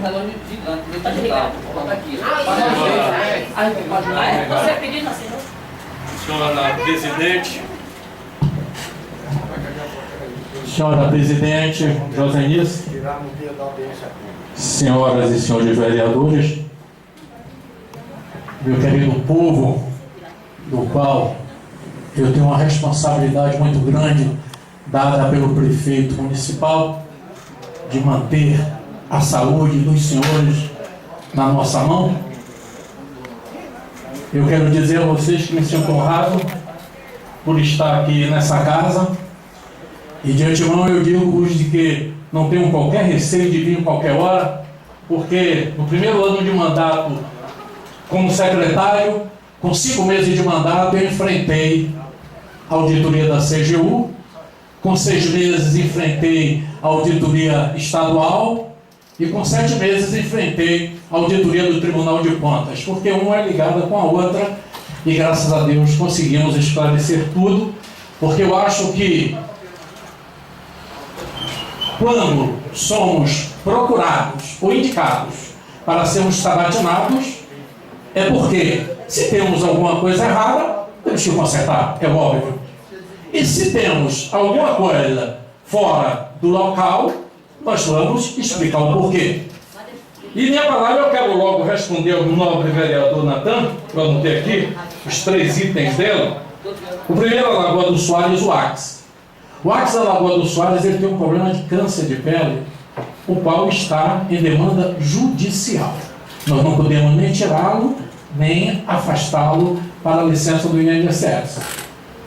relógio gigante, meu digital. Vou botar aqui. Você pediu assim, não? Senhora Presidente, Senhora Presidente Josenice, senhoras e senhores vereadores, meu querido povo, do qual eu tenho uma responsabilidade muito grande dada pelo prefeito municipal de manter a saúde dos senhores na nossa mão. Eu quero dizer a vocês que me sinto honrado por estar aqui nessa casa, e de antemão eu digo-vos de que não tenho qualquer receio de vir em qualquer hora, porque no primeiro ano de mandato como secretário, com 5 meses de mandato, eu enfrentei a auditoria da CGU, com 6 meses enfrentei a auditoria estadual, e com 7 meses enfrentei a auditoria do Tribunal de Contas, porque uma é ligada com a outra, e graças a Deus conseguimos esclarecer tudo, porque eu acho que quando somos procurados ou indicados para sermos sabatinados, é porque se temos alguma coisa errada, temos que consertar, é óbvio. E se temos alguma coisa fora do local, nós vamos explicar o porquê. E minha palavra eu quero logo responder ao nobre vereador Natan, para não ter aqui os 3 itens dele. O primeiro é a Lagoa do Soares, o Ax. O Ax da Lagoa do Soares, ele tem um problema de câncer de pele, o qual está em demanda judicial. Nós não podemos nem tirá-lo, nem afastá-lo para a licença do INSS.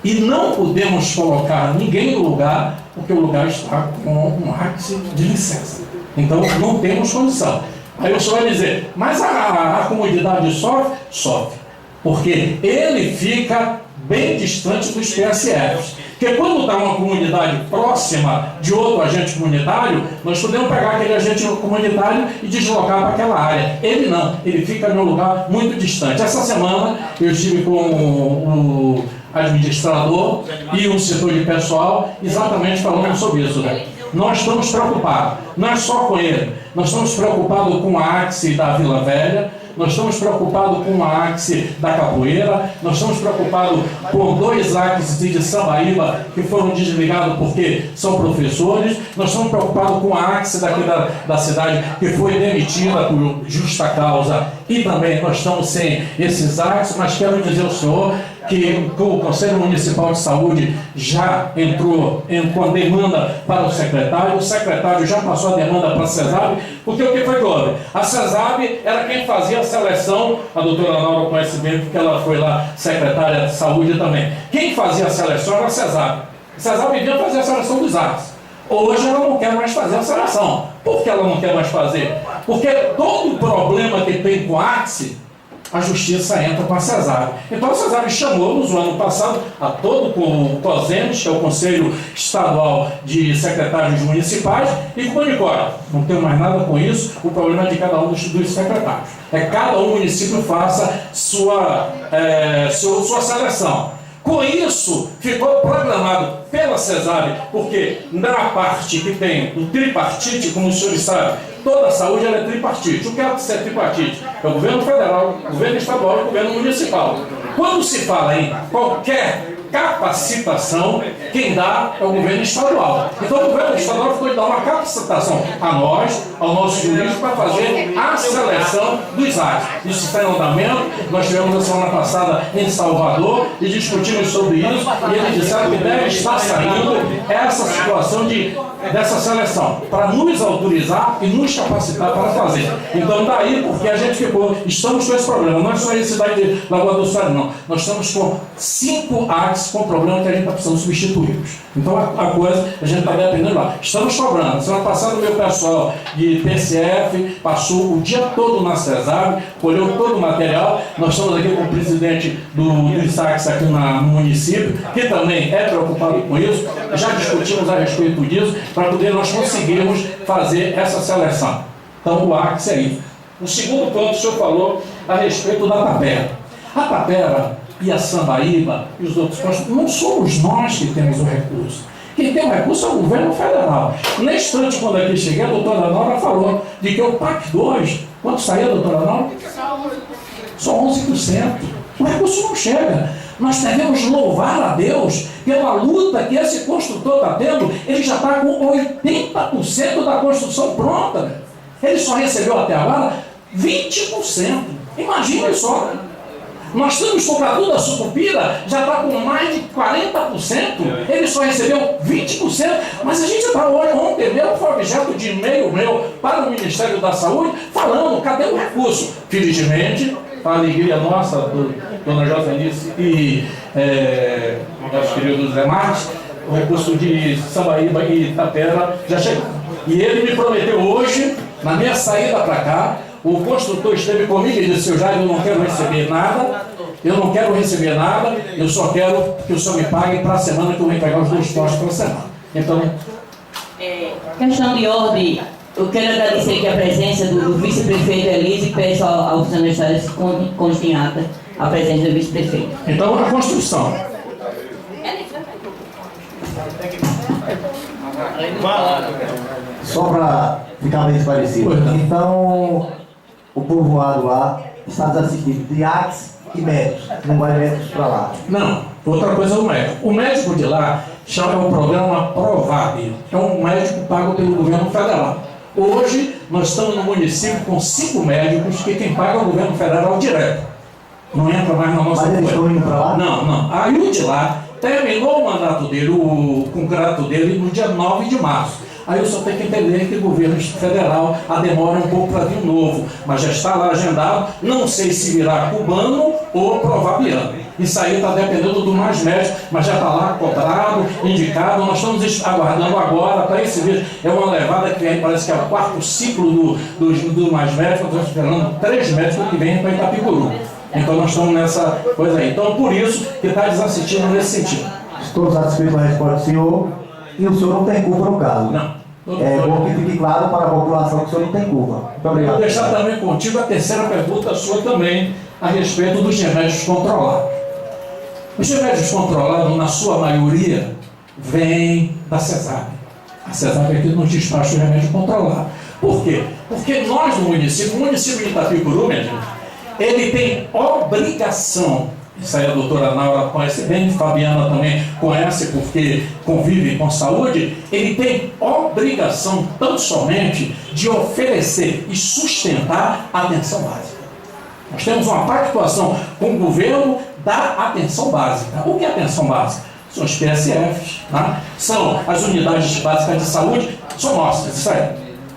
E não podemos colocar ninguém no lugar, porque o lugar está com um Ax de licença. Então não temos condição. Aí o senhor vai dizer, mas a comunidade sofre? Sofre. Porque ele fica bem distante dos PSFs. Porque quando está uma comunidade próxima de outro agente comunitário, nós podemos pegar aquele agente comunitário e deslocar para aquela área. Ele não, ele fica em um lugar muito distante. Essa semana eu estive com o administrador e um setor de pessoal exatamente falando sobre isso, né? Nós estamos preocupados, não é só com ele, nós estamos preocupados com a Axe da Vila Velha, nós estamos preocupados com a Axe da Capoeira, nós estamos preocupados com 2 Axes de Sambaíba que foram desligados porque são professores, nós estamos preocupados com a Axe daqui da cidade que foi demitida por justa causa, e também nós estamos sem esses Axes, mas quero dizer ao senhor que o Conselho Municipal de Saúde já entrou com demanda para o secretário já passou a demanda para a CESAB, porque o que foi que houve? A CESAB era quem fazia a seleção, a doutora Laura conhece bem, porque ela foi lá secretária de saúde também. Quem fazia a seleção era a CESAB. A CESAB devia fazer a seleção dos ACS. Hoje ela não quer mais fazer a seleção. Por que ela não quer mais fazer? Porque todo o problema que tem com a AXE, a justiça entra com a CESAB. Então a CESAB chamou-nos no ano passado a todo o COSEMES, que é o Conselho Estadual de Secretários Municipais, e comunicou: não tenho mais nada com isso, o problema é de cada um dos secretários. Cada um município faça sua seleção. Com isso, ficou programado pela CESAB, porque na parte que tem o tripartite, como os senhores sabem, toda a saúde ela é tripartite. O que é ser tripartite? É o governo federal, o governo estadual e o governo municipal. Quando se fala em qualquer capacitação, quem dá é o governo estadual. Então o governo estadual ficou de dar uma capacitação a nós, ao nosso jurídico, para fazer a seleção dos ACS. Isso está em andamento. Nós tivemos a semana passada em Salvador e discutimos sobre isso, e eles disseram que deve estar saindo essa situação dessa seleção, para nos autorizar e nos capacitar para fazer. Então daí, porque a gente estamos com esse problema, não é só esse daí de Lagoa do Soares, não. Nós estamos com 5 ACS com problema que a gente está precisando substituí-los. Então a coisa, a gente está dependendo lá. Estamos cobrando. Semana passada o meu pessoal de PCF passou o dia todo na CESAB, colheu todo o material. Nós estamos aqui com o presidente do ISACS aqui no município, que também é preocupado com isso. Já discutimos a respeito disso, para poder nós conseguirmos fazer essa seleção. Então o ACS é isso. O segundo ponto que o senhor falou a respeito da Tapera. A Tapera e a Sambaíba e os outros postos, não somos nós que temos o recurso. Quem tem o recurso é o governo federal. Neste instante, quando aqui cheguei, a doutora Nora falou de que o PAC 2, quanto saiu, doutora Nora? Só 11%. O recurso não chega. Nós devemos louvar a Deus pela luta que esse construtor está tendo. Ele já está com 80% da construção pronta. Ele só recebeu até agora 20%. Imagine só. Nós estamos com a da Sucupira, já está com mais de 40%. Ele só recebeu 20%. Mas a gente está ontem mesmo, foi objeto de e-mail meu para o Ministério da Saúde, falando, cadê o recurso? Felizmente, a alegria nossa, dona Josenice e nosso querido Zé Marques, o recurso de Sambaíba e Itapera já chegou. E ele me prometeu hoje, na minha saída para cá, o construtor esteve comigo e disse: eu não quero receber nada, eu só quero que o senhor me pague para a semana que eu vou entregar os 2 postos para a semana. Então, questão de ordem, eu quero agradecer aqui a presença do vice-prefeito Elise e peço ao senhor Estado que conste em ata a presença do vice-prefeito. Então, a construção. Só para ficar bem esclarecido. Então, o povoado lá está desassistido de ACS e médicos. Não vai médicos para lá. Não, outra coisa é o médico. O médico de lá chama um programa Provab. É um médico pago pelo governo federal. Hoje, nós estamos no município com 5 médicos que quem paga é o governo federal direto. Não entra mais na nossa Mas eles estão indo para lá? Não. Aí o de lá terminou o mandato dele, o contrato dele, no dia 9 de março. Aí eu só tenho que entender que o governo federal demora um pouco para vir um novo, mas já está lá agendado, não sei se virá cubano ou provabiano. Isso aí está dependendo do mais médico, mas já está lá cobrado, indicado. Nós estamos aguardando agora para esse vídeo. É uma levada que vem, parece que é o 4º ciclo do mais médico. Nós estamos esperando 3 médicos que vêm para Itapicuru. Então nós estamos nessa coisa aí. Então por isso que está desassistindo nesse sentido. Estou satisfeito com a resposta do senhor e o senhor não tem culpa no caso. Não. É bom que fique claro para a população que o senhor não tem culpa. Muito obrigado. Vou deixar também contigo a terceira pergunta sua também, a respeito dos remédios controlados. Os remédios controlados, na sua maioria, vêm da CESAB. A CESAB aqui nos despacha o remédio controlado. Por quê? Porque nós no município, o município de Itapicuru, minha gente, ele tem obrigação, isso aí a doutora Naura conhece bem, Fabiana também conhece porque convive com saúde, ele tem obrigação tão somente de oferecer e sustentar a atenção básica. Nós temos uma pactuação com o governo da atenção básica. O que é atenção básica? São os PSFs, tá? São as unidades básicas de saúde, são nossas, isso aí.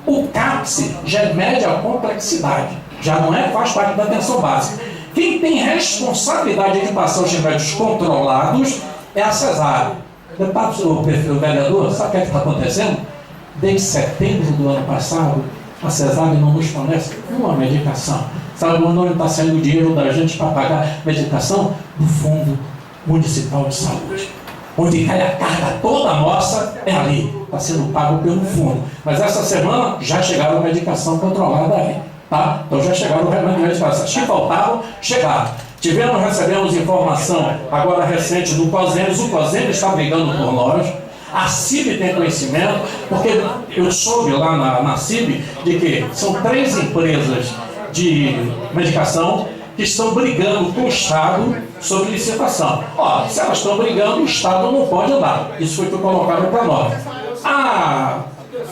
O CAPS já é média complexidade, já não faz parte da atenção básica. Quem tem responsabilidade de passar os remédios controlados é a CESAB. O vereador, sabe o que está acontecendo? Desde setembro do ano passado, a CESAB não nos fornece uma medicação. Sabe onde está saindo o dinheiro da gente para pagar medicação? Do Fundo Municipal de Saúde. Onde cai a carga toda nossa é ali. Está sendo pago pelo fundo. Mas essa semana já chegaram a medicação controlada aí. Tá? Então já chegaram o remédio de medicação. Se faltavam, chegaram. Recebemos informação agora recente do COSEMES. O COSEMES está brigando por nós. A CIB tem conhecimento, porque eu soube lá na CIB de que são 3 empresas de medicação que estão brigando com o Estado sobre licitação. Se elas estão brigando, o Estado não pode andar. Isso foi o que colocaram para nós.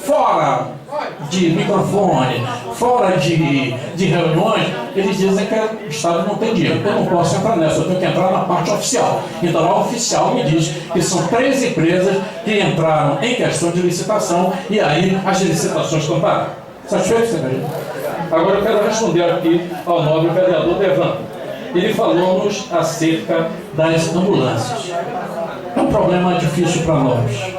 Fora de microfone, fora de reuniões, eles dizem que o Estado não tem dinheiro. Eu não posso entrar nessa, eu tenho que entrar na parte oficial. Então a oficial me diz que são 3 empresas que entraram em questão de licitação e aí as licitações estão paradas. Satisfeito, secretário? Agora eu quero responder aqui ao nobre vereador Devan. Ele falou-nos acerca das ambulâncias. É um problema difícil para nós.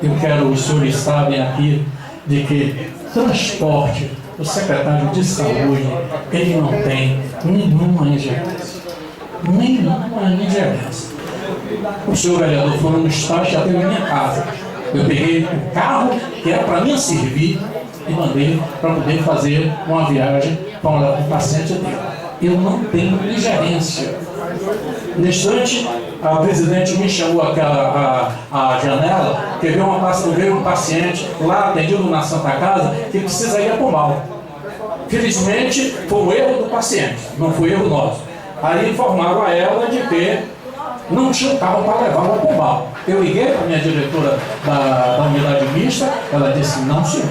Eu quero, os senhores sabem aqui, de que transporte, o secretário de saúde, ele não tem nenhuma ingerência. Nenhuma ingerência. O senhor vereador foi no estágio, já teve na minha casa. Eu peguei o carro que era para mim servir e mandei para poder fazer uma viagem para o paciente dele. Eu não tenho ingerência. Neste instante, a presidente me chamou a janela, que veio um paciente lá atendido na Santa Casa que precisa ir a Pombal. Felizmente, foi um erro do paciente, não foi erro nosso. Aí informaram a ela de que não tinha carro para levá-la a Pombal. Eu liguei para a minha diretora da unidade mista, ela disse, não senhor,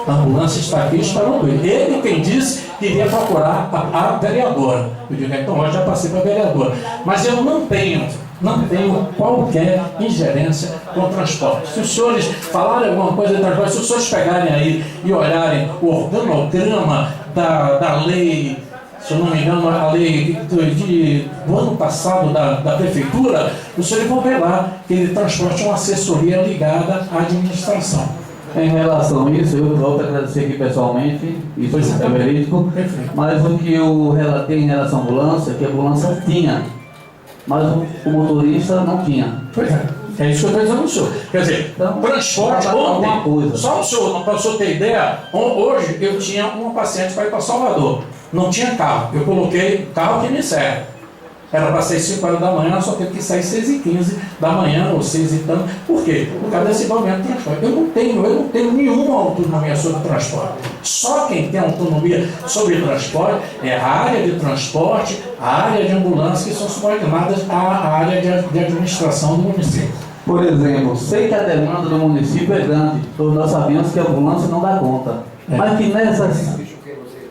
a ambulância está aqui esperando ele. Ele quem disse que iria procurar a vereadora. Eu digo, então eu já passei para a vereadora. Mas eu não tenho qualquer ingerência com o transporte. Se os senhores falarem alguma coisa de transporte, se os senhores pegarem aí e olharem o organograma da lei, se eu não me engano, a lei do ano passado da prefeitura, os senhores vão ver lá que ele transporte uma assessoria ligada à administração. Em relação a isso, eu vou agradecer aqui pessoalmente, isso é verídico, mas o que eu relatei em relação à ambulância, que a ambulância tinha, mas o motorista não tinha. Pois é. É isso que eu estou dizendo ao senhor. Quer dizer, então, transporte alguma coisa. Só para o senhor ter ideia, hoje eu tinha uma paciente para ir para Salvador. Não tinha carro. Eu coloquei carro que me serve. Era para sair 5 horas da manhã, só teve que sair 6h15 da manhã, ou 6 e tanto. Por quê? Por causa desse momento de transporte. Eu não tenho nenhuma autonomia sobre transporte. Só quem tem autonomia sobre transporte é a área de transporte, a área de ambulância, que são subordinadas à área de administração do município. Por exemplo, sei que a demanda do município é grande, todos nós sabemos que a ambulância não dá conta. Mas que nessas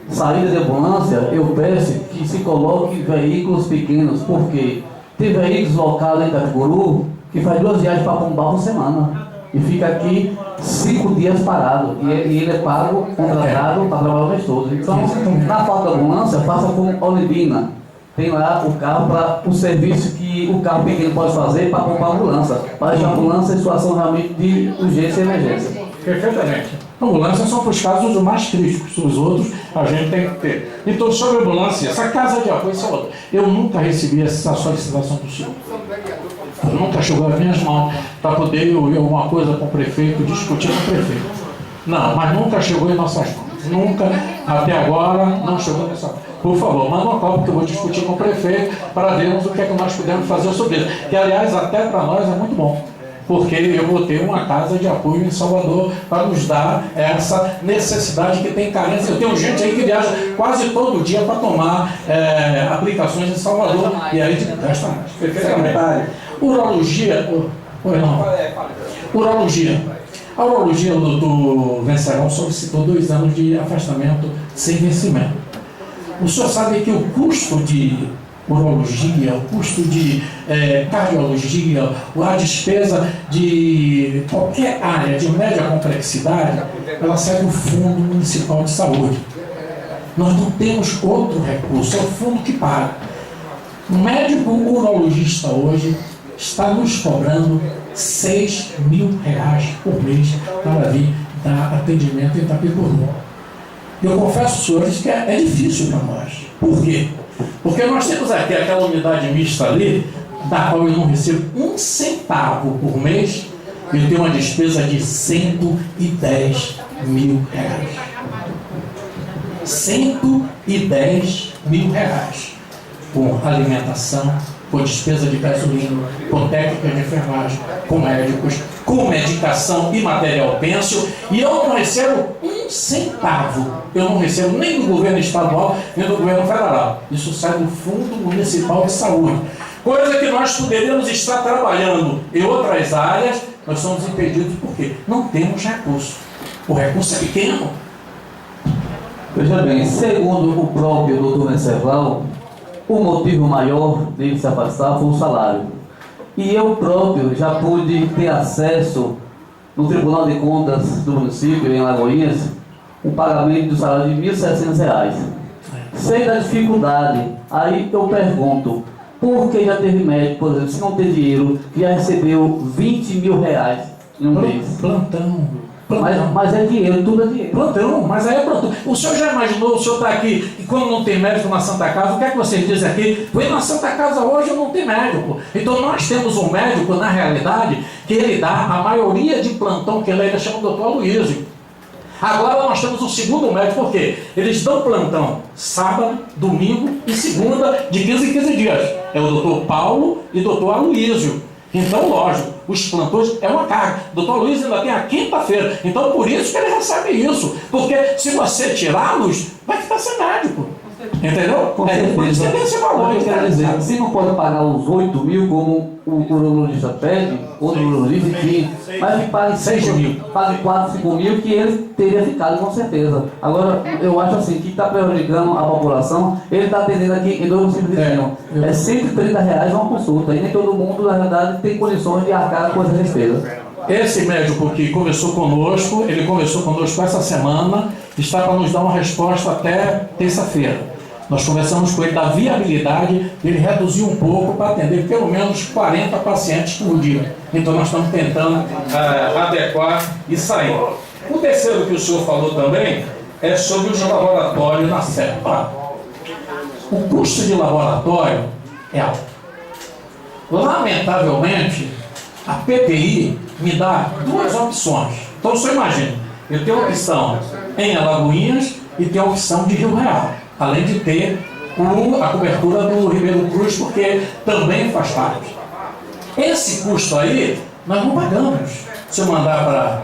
saídas de ambulância, eu peço que se coloque veículos pequenos, porque tem veículos locais em Itapicuru que faz 2 viagens para Pombal por semana e fica aqui 5 dias parado, e ele é pago, contratado para trabalhar o mês todo. Então, na falta de ambulância, faça com Olivina. Tem lá o carro para o serviço que o carro pequeno pode fazer para comprar a ambulância, para deixar a ambulância em situação realmente de urgência e emergência. Perfeitamente. Ambulâncias são para os casos os críticos, os outros a gente tem que ter. Então, sobre a ambulância, essa casa de apoio, eu nunca recebi essa solicitação do senhor. Nunca chegou às minhas mãos para poder eu ir alguma coisa com o prefeito, discutir com o prefeito. Não, mas nunca chegou em nossas mãos. Nunca, até agora, não chegou nessa. Por favor, manda uma cópia que eu vou discutir com o prefeito para vermos o que é que nós podemos fazer sobre isso. Que, aliás, até para nós é muito bom. Porque eu vou ter uma casa de apoio em Salvador para nos dar essa necessidade que tem carência. Eu tenho gente aí que viaja quase todo dia para tomar aplicações em Salvador. E aí gasta mais. Perfeitamente. Urologia. Urologia. A urologia do Vencerão solicitou 2 anos de afastamento sem vencimento. O senhor sabe que o custo de urologia, o custo de cardiologia, a despesa de qualquer área de média complexidade, ela sai do Fundo Municipal de Saúde. Nós não temos outro recurso, é o fundo que paga. O médico urologista hoje está nos cobrando R$6.000 por mês para vir dar atendimento em Itapicuru. Eu confesso, senhores, que é difícil para nós. Por quê? Porque nós temos aqui aquela unidade mista ali, da qual eu não recebo 1 centavo por mês, e eu tenho uma despesa de R$110.000. R$110.000 com alimentação, com despesa de gasolina, com técnica de enfermagem, com médicos, com medicação e material penso, e eu não recebo 1 centavo. Eu não recebo nem do governo estadual, nem do governo federal. Isso sai do Fundo Municipal de Saúde. Coisa que nós poderíamos estar trabalhando em outras áreas, nós somos impedidos porque não temos recurso. O recurso é pequeno. Veja bem, segundo o próprio doutor Venceslau, o motivo maior dele se afastar foi o salário. E eu próprio já pude ter acesso no Tribunal de Contas do município, em Alagoinhas, um pagamento do salário de R$1.700. Sei da dificuldade. Aí eu pergunto, por que já teve médico, por exemplo, se não tem dinheiro, que já recebeu R$20.000 em um mês? Plantão. Mas é dinheiro, tudo é dinheiro. Plantão, mas aí é plantão. O senhor já imaginou, o senhor está aqui, e quando não tem médico na Santa Casa, o que é que vocês dizem aqui? Pois na Santa Casa hoje não tem médico. Então nós temos um médico, na realidade, que ele dá a maioria de plantão que ele ainda chama o doutor Aloysio. Agora nós temos um segundo médico, por quê? Eles dão plantão sábado, domingo e segunda, de 15 em 15 dias. É o doutor Paulo e o doutor Aloísio. Então, lógico, os plantões é uma carga. O doutor Luiz ainda tem a quinta-feira. Então, por isso que ele recebe isso. Porque se você tirá-los, vai ficar sem médico. Entendeu? Com certeza. Por isso que tem esse valor. Eu quero dizer, se não pode pagar os 8 mil como o urologista pede, ou o urologista, enfim, mas que pague 6 mil. Pague 4, 5 mil, que ele teria ficado com certeza. Agora, eu acho assim, que está prejudicando a população, ele está atendendo aqui em 2 municípios vizinhos. É R$130 uma consulta, e nem todo mundo, na verdade, tem condições de arcar com essas despesas. Esse médico que começou conosco, ele começou conosco essa semana, está para nos dar uma resposta até terça-feira. Nós conversamos com ele da viabilidade, ele reduziu um pouco para atender pelo menos 40 pacientes por dia. Então nós estamos tentando adequar e sair. O terceiro que o senhor falou também é sobre os laboratórios na SEPA. O custo de laboratório é alto. Lamentavelmente, a PPI me dá 2 opções. Então você imagina, eu tenho a opção em Alagoinhas e tenho a opção de Rio Real. Além de ter a cobertura do Ribeirão Cruz, porque também faz parte. Esse custo aí, nós não pagamos. Se eu mandar para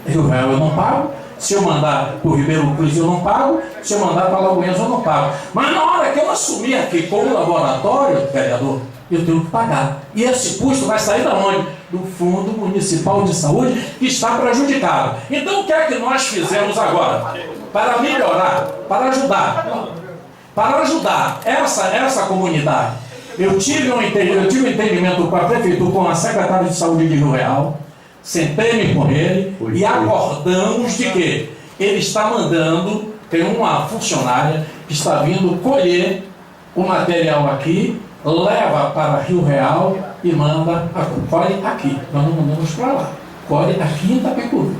Rio Real, eu não pago. Se eu mandar para o Ribeirão Cruz, eu não pago. Se eu mandar para Alagoinhas, eu não pago. Mas na hora que eu assumir aqui como laboratório, vereador, eu tenho que pagar. E esse custo vai sair da onde? Do Fundo Municipal de Saúde, que está prejudicado. Então, o que é que nós fizemos agora? Para melhorar, para ajudar essa comunidade. Eu tive um entendimento com a prefeitura, com a secretária de saúde de Rio Real, sentei-me com ele e acordamos de que ele está mandando, tem uma funcionária que está vindo colher o material aqui, leva para Rio Real e manda, colhe aqui. Nós não mandamos para lá, colhe aqui em Itapecuru.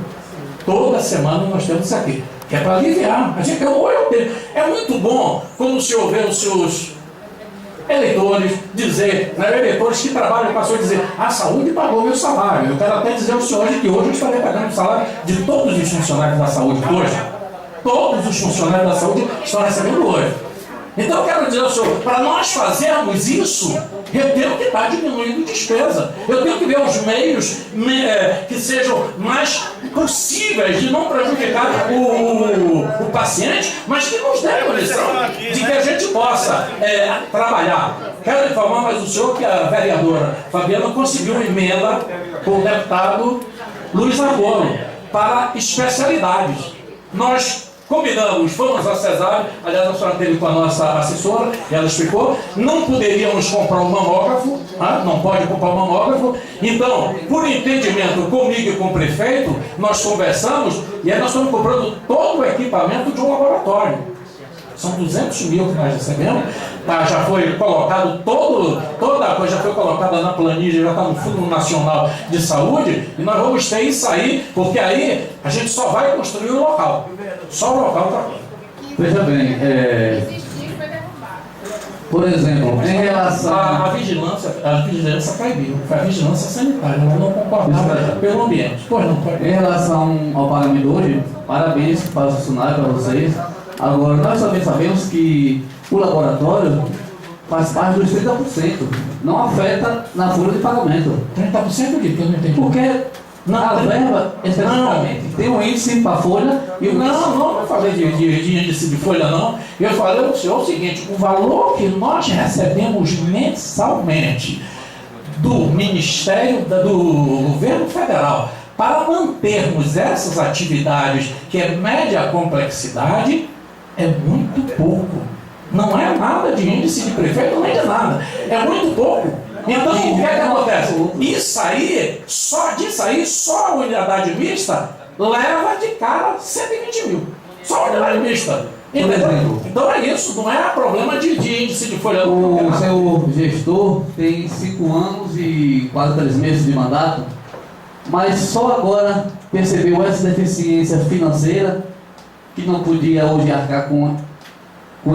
Toda semana nós temos isso aqui, que é para aliviar. É muito bom quando o senhor vê os seus eleitores dizer, eleitores que trabalham com a saúde, dizer, a saúde pagou meu salário. Eu quero até dizer ao senhor que hoje eu estarei pagando o salário de todos os funcionários da saúde hoje. Todos os funcionários da saúde estão recebendo hoje. Então eu quero dizer ao senhor, para nós fazermos isso, eu tenho que estar diminuindo despesa. Eu tenho que ver os meios que sejam mais possíveis de não prejudicar o paciente, mas que nos dê condição de que a gente possa trabalhar. Quero informar mais o senhor que a vereadora Fabiana conseguiu uma emenda com o deputado Luiz Argolo para especialidades. Nós combinamos, fomos a Cesário, aliás a senhora teve com a nossa assessora, e ela explicou, não poderíamos comprar um mamógrafo, não pode comprar um mamógrafo, então, por entendimento comigo e com o prefeito, nós conversamos, e aí nós estamos comprando todo o equipamento de um laboratório. São 200 mil que nós recebemos, já foi colocado toda a coisa já foi colocada na planilha, já está no Fundo Nacional de Saúde, e nós vamos ter isso aí, porque aí a gente só vai construir o local. Só o local está aqui. Veja bem, por exemplo, em relação a vigilância proibiu, foi a vigilância sanitária, ela não concordava pelo ambiente. Pois não, em relação ao pagamento hoje, parabéns para os funcionários, para vocês. Agora, nós também sabemos que o laboratório faz parte dos 30%, não afeta na folha de pagamento. 30% de que eu não entendi. Porque a verba, especificamente, tem um índice para a folha e o Não falei de índice de folha, não. Eu falei ao senhor o seguinte, o valor que nós recebemos mensalmente do Ministério do Governo Federal para mantermos essas atividades, que é média complexidade, é muito pouco. Não é nada de índice de prefeito, nem de nada. É muito pouco. Então, o que é que acontece? Só a unidade mista leva de cara 120 mil. Só a unidade mista. Então é isso, não é problema de índice de folha. O seu gestor tem 5 anos e quase 3 meses de mandato, mas só agora percebeu essa deficiência financeira que não podia hoje arcar com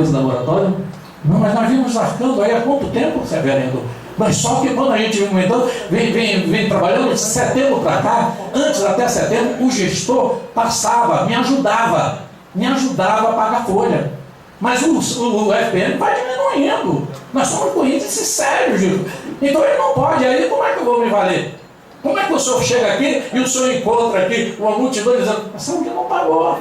esse laboratório? Não, mas nós vimos arcando aí há quanto tempo, Severino? Mas só que quando a gente vem trabalhando de setembro para cá, antes até setembro, o gestor passava, me ajudava a pagar folha. Mas o FPM vai diminuindo. Nós somos com índice sério, Gil. Então ele não pode. Aí como é que eu vou me valer? Como é que o senhor chega aqui e o senhor encontra aqui uma multidão dizendo, a saúde não pagou.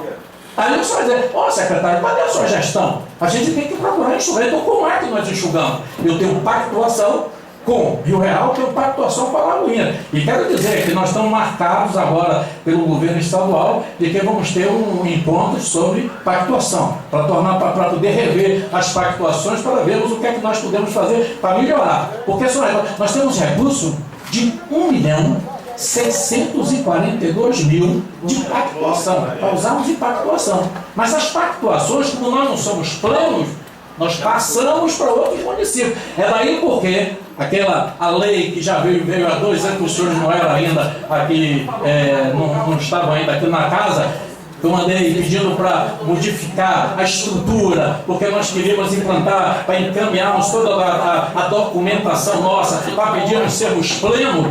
Aí o senhor vai dizer, ó secretário, cadê a sua gestão? A gente tem que procurar enxugar. Então como é que nós enxugamos? Eu tenho pactuação com Rio Real, tenho pactuação com a Lagoinha. E quero dizer que nós estamos marcados agora pelo governo estadual de que vamos ter um encontro sobre pactuação, para poder rever as pactuações, para vermos o que é que nós podemos fazer para melhorar. Porque só nós temos recurso de 1.642.000 de pactuação, para usarmos em pactuação. Mas as pactuações, como nós não somos plenos, nós passamos para outros municípios. É daí porque a lei que já veio há 2 anos, que os senhores não eram ainda aqui, não estavam ainda aqui na casa, eu mandei pedindo para modificar a estrutura, porque nós queríamos implantar, para encaminharmos toda a documentação nossa, para pedirmos sermos plenos.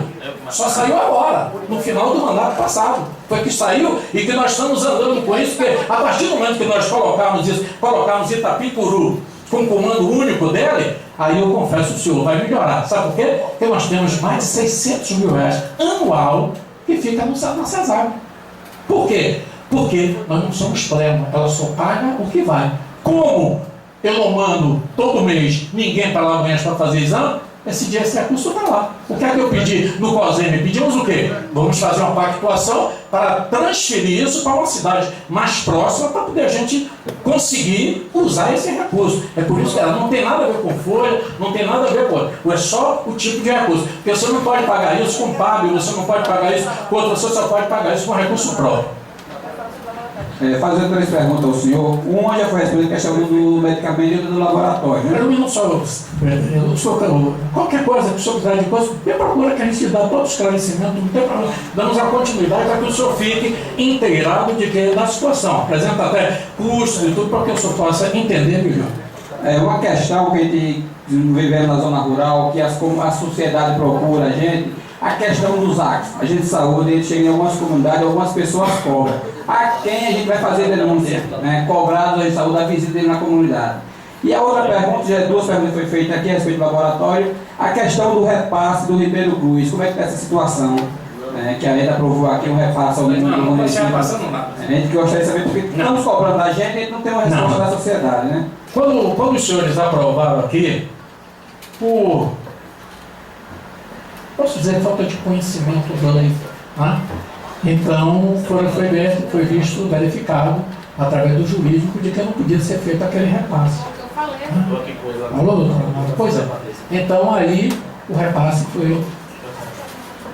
Só saiu agora, no final do mandato passado. Foi que saiu e que nós estamos andando com isso, porque a partir do momento que nós colocamos Itapicuru com o comando único dele, aí eu confesso o senhor, vai melhorar. Sabe por quê? Porque nós temos mais de 600 mil reais anual que fica na CESAB. Por quê? Porque nós não somos plenos, ela só paga o que vai. Como eu não mando todo mês ninguém para lá amanhã para fazer exame, esse recurso está lá. O que é que eu pedi no COSEM? Pedimos o quê? Vamos fazer uma pactuação para transferir isso para uma cidade mais próxima para poder a gente conseguir usar esse recurso. É por isso que ela não tem nada a ver com folha, não tem nada a ver com... É só o tipo de recurso. Porque você não pode pagar isso com PAB, você não pode pagar isso com outra, você só pode pagar isso com recurso próprio. Fazendo 3 perguntas ao senhor. Uma já foi respondida, a questão do medicamento e do laboratório. Né? Qualquer coisa que o senhor precisar de coisa, me procura que a gente dá todo o esclarecimento, não tem problema. Damos a continuidade para que o senhor fique inteirado da situação. Apresenta até custos e tudo para que o senhor possa entender melhor. Uma questão que a gente vive na zona rural, que a sociedade procura a gente, a questão dos actos. A gente de saúde, a gente chega em algumas comunidades, algumas pessoas cobram. A quem a gente vai fazer denúncia? Cobrados de saúde, a visita dele na comunidade. E a outra pergunta, já 2 perguntas foi feita aqui a respeito do laboratório, a questão do repasse do Ribeiro Cruz. Como é que está essa situação? Que a gente aprovou aqui um repasse ao nível do município. A gente gostaria de saber, porque estamos cobrando da gente, a gente não tem uma resposta da sociedade, né? Quando os senhores aprovaram aqui, posso dizer, falta de conhecimento da lei, né? Então foi visto, verificado através do jurídico de que não podia ser feito aquele repasse. Eu falei. Falou, doutora? Pois é. Então aí o repasse foi.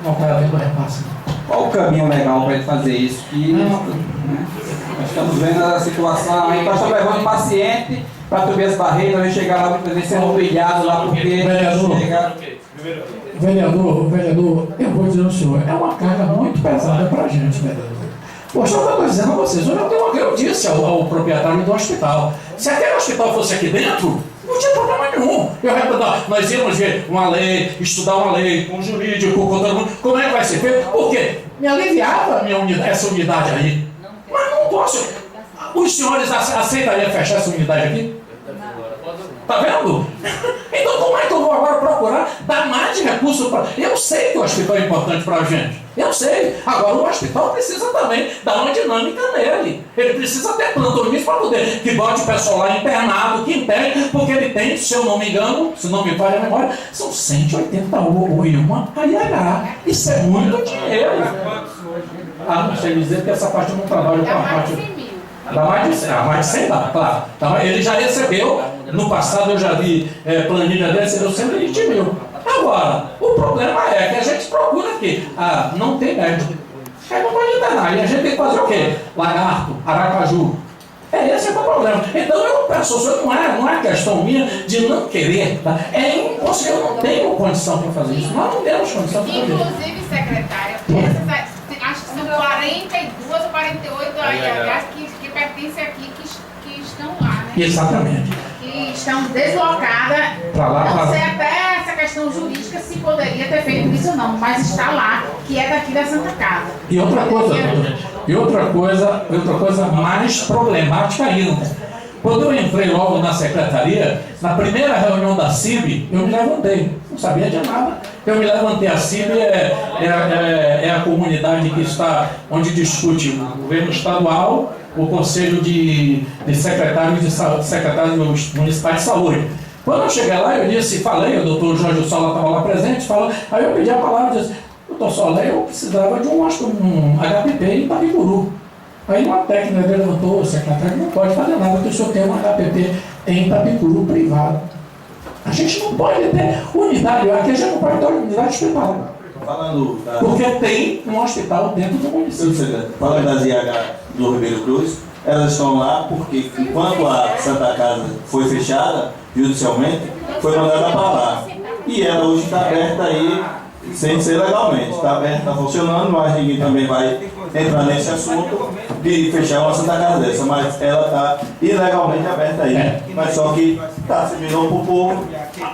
Não está havendo repasse. Qual o caminho legal para ele fazer isso? Nós estamos vendo a situação aí, nós estamos levando o paciente para tu ver as barreiras, vai chegar lá para poder ser humilhado lá porque. Vereador, eu vou dizer ao senhor, é uma carga muito pesada para a gente, vereador. Poxa, eu estou dizendo a vocês, eu disse ao proprietário do hospital, se aquele hospital fosse aqui dentro, não tinha problema nenhum. Nós íamos ver uma lei, estudar uma lei, com um jurídico, com todo mundo, como é que vai ser feito? Porque me aliviava essa unidade aí. Mas não posso. Os senhores aceitariam fechar essa unidade aqui? Tá vendo? Então como é que eu vou agora procurar dar mais de recursos para... Eu sei que o hospital é importante para a gente. Eu sei. Agora o hospital precisa também dar uma dinâmica nele. Ele precisa ter plantonismo para poder que bote o pessoal lá internado, que interne, porque ele tem, se eu não me engano, se não me falha a memória, são 181 AIH. Isso é muito dinheiro. Não sei dizer que essa parte eu não trabalho com a parte... Dá mais de 100, claro. Ele já recebeu, no passado eu já vi planilha dele, recebeu 120 mil. Agora, o problema é que a gente procura aqui, não tem médico. Aí não pode internar, e a gente tem que fazer o quê? Lagarto, Aracaju. Esse é o problema. Então eu peço, não é questão minha de não querer, tá? É impossível, eu não tenho condição para fazer isso. Nós não temos condição para fazer isso. Inclusive, secretária, acho que são 42 ou 48 AIHs que pertencem aqui, que estão lá, né? Exatamente. Que estão deslocadas. Para lá, não sei até essa questão questão jurídica se poderia ter feito isso ou não, mas está lá, que é daqui da Santa Casa. E outra coisa mais problemática ainda. Quando eu entrei logo na secretaria, na primeira reunião da CIB, eu me levantei, não sabia de nada. Eu me levantei, a CIB é a comunidade que está, onde discute o governo estadual, o conselho de secretários municipais de saúde. Quando eu cheguei lá, eu falei, o doutor Jorge Sola estava lá presente, aí eu pedi a palavra e disse, doutor Sola, eu precisava de um HPP em Itapicuru. Aí uma técnica levantou, o secretário não pode fazer nada, porque o senhor tem um HPP em Itapicuru privado. A gente não pode ter unidade, aqui a gente não pode ter unidade hospitalar. Porque tem um hospital dentro do município. Falando das IH do Ribeiro Cruz, elas estão lá porque enquanto a Santa Casa foi fechada judicialmente, foi mandada para lá. E ela hoje está aberta aí, sem ser legalmente. Está aberta, está funcionando, mas ninguém também vai entrar nesse assunto de fechar uma Santa Casa dessa. Mas ela está ilegalmente aberta aí. Mas só que está servindo para o povo.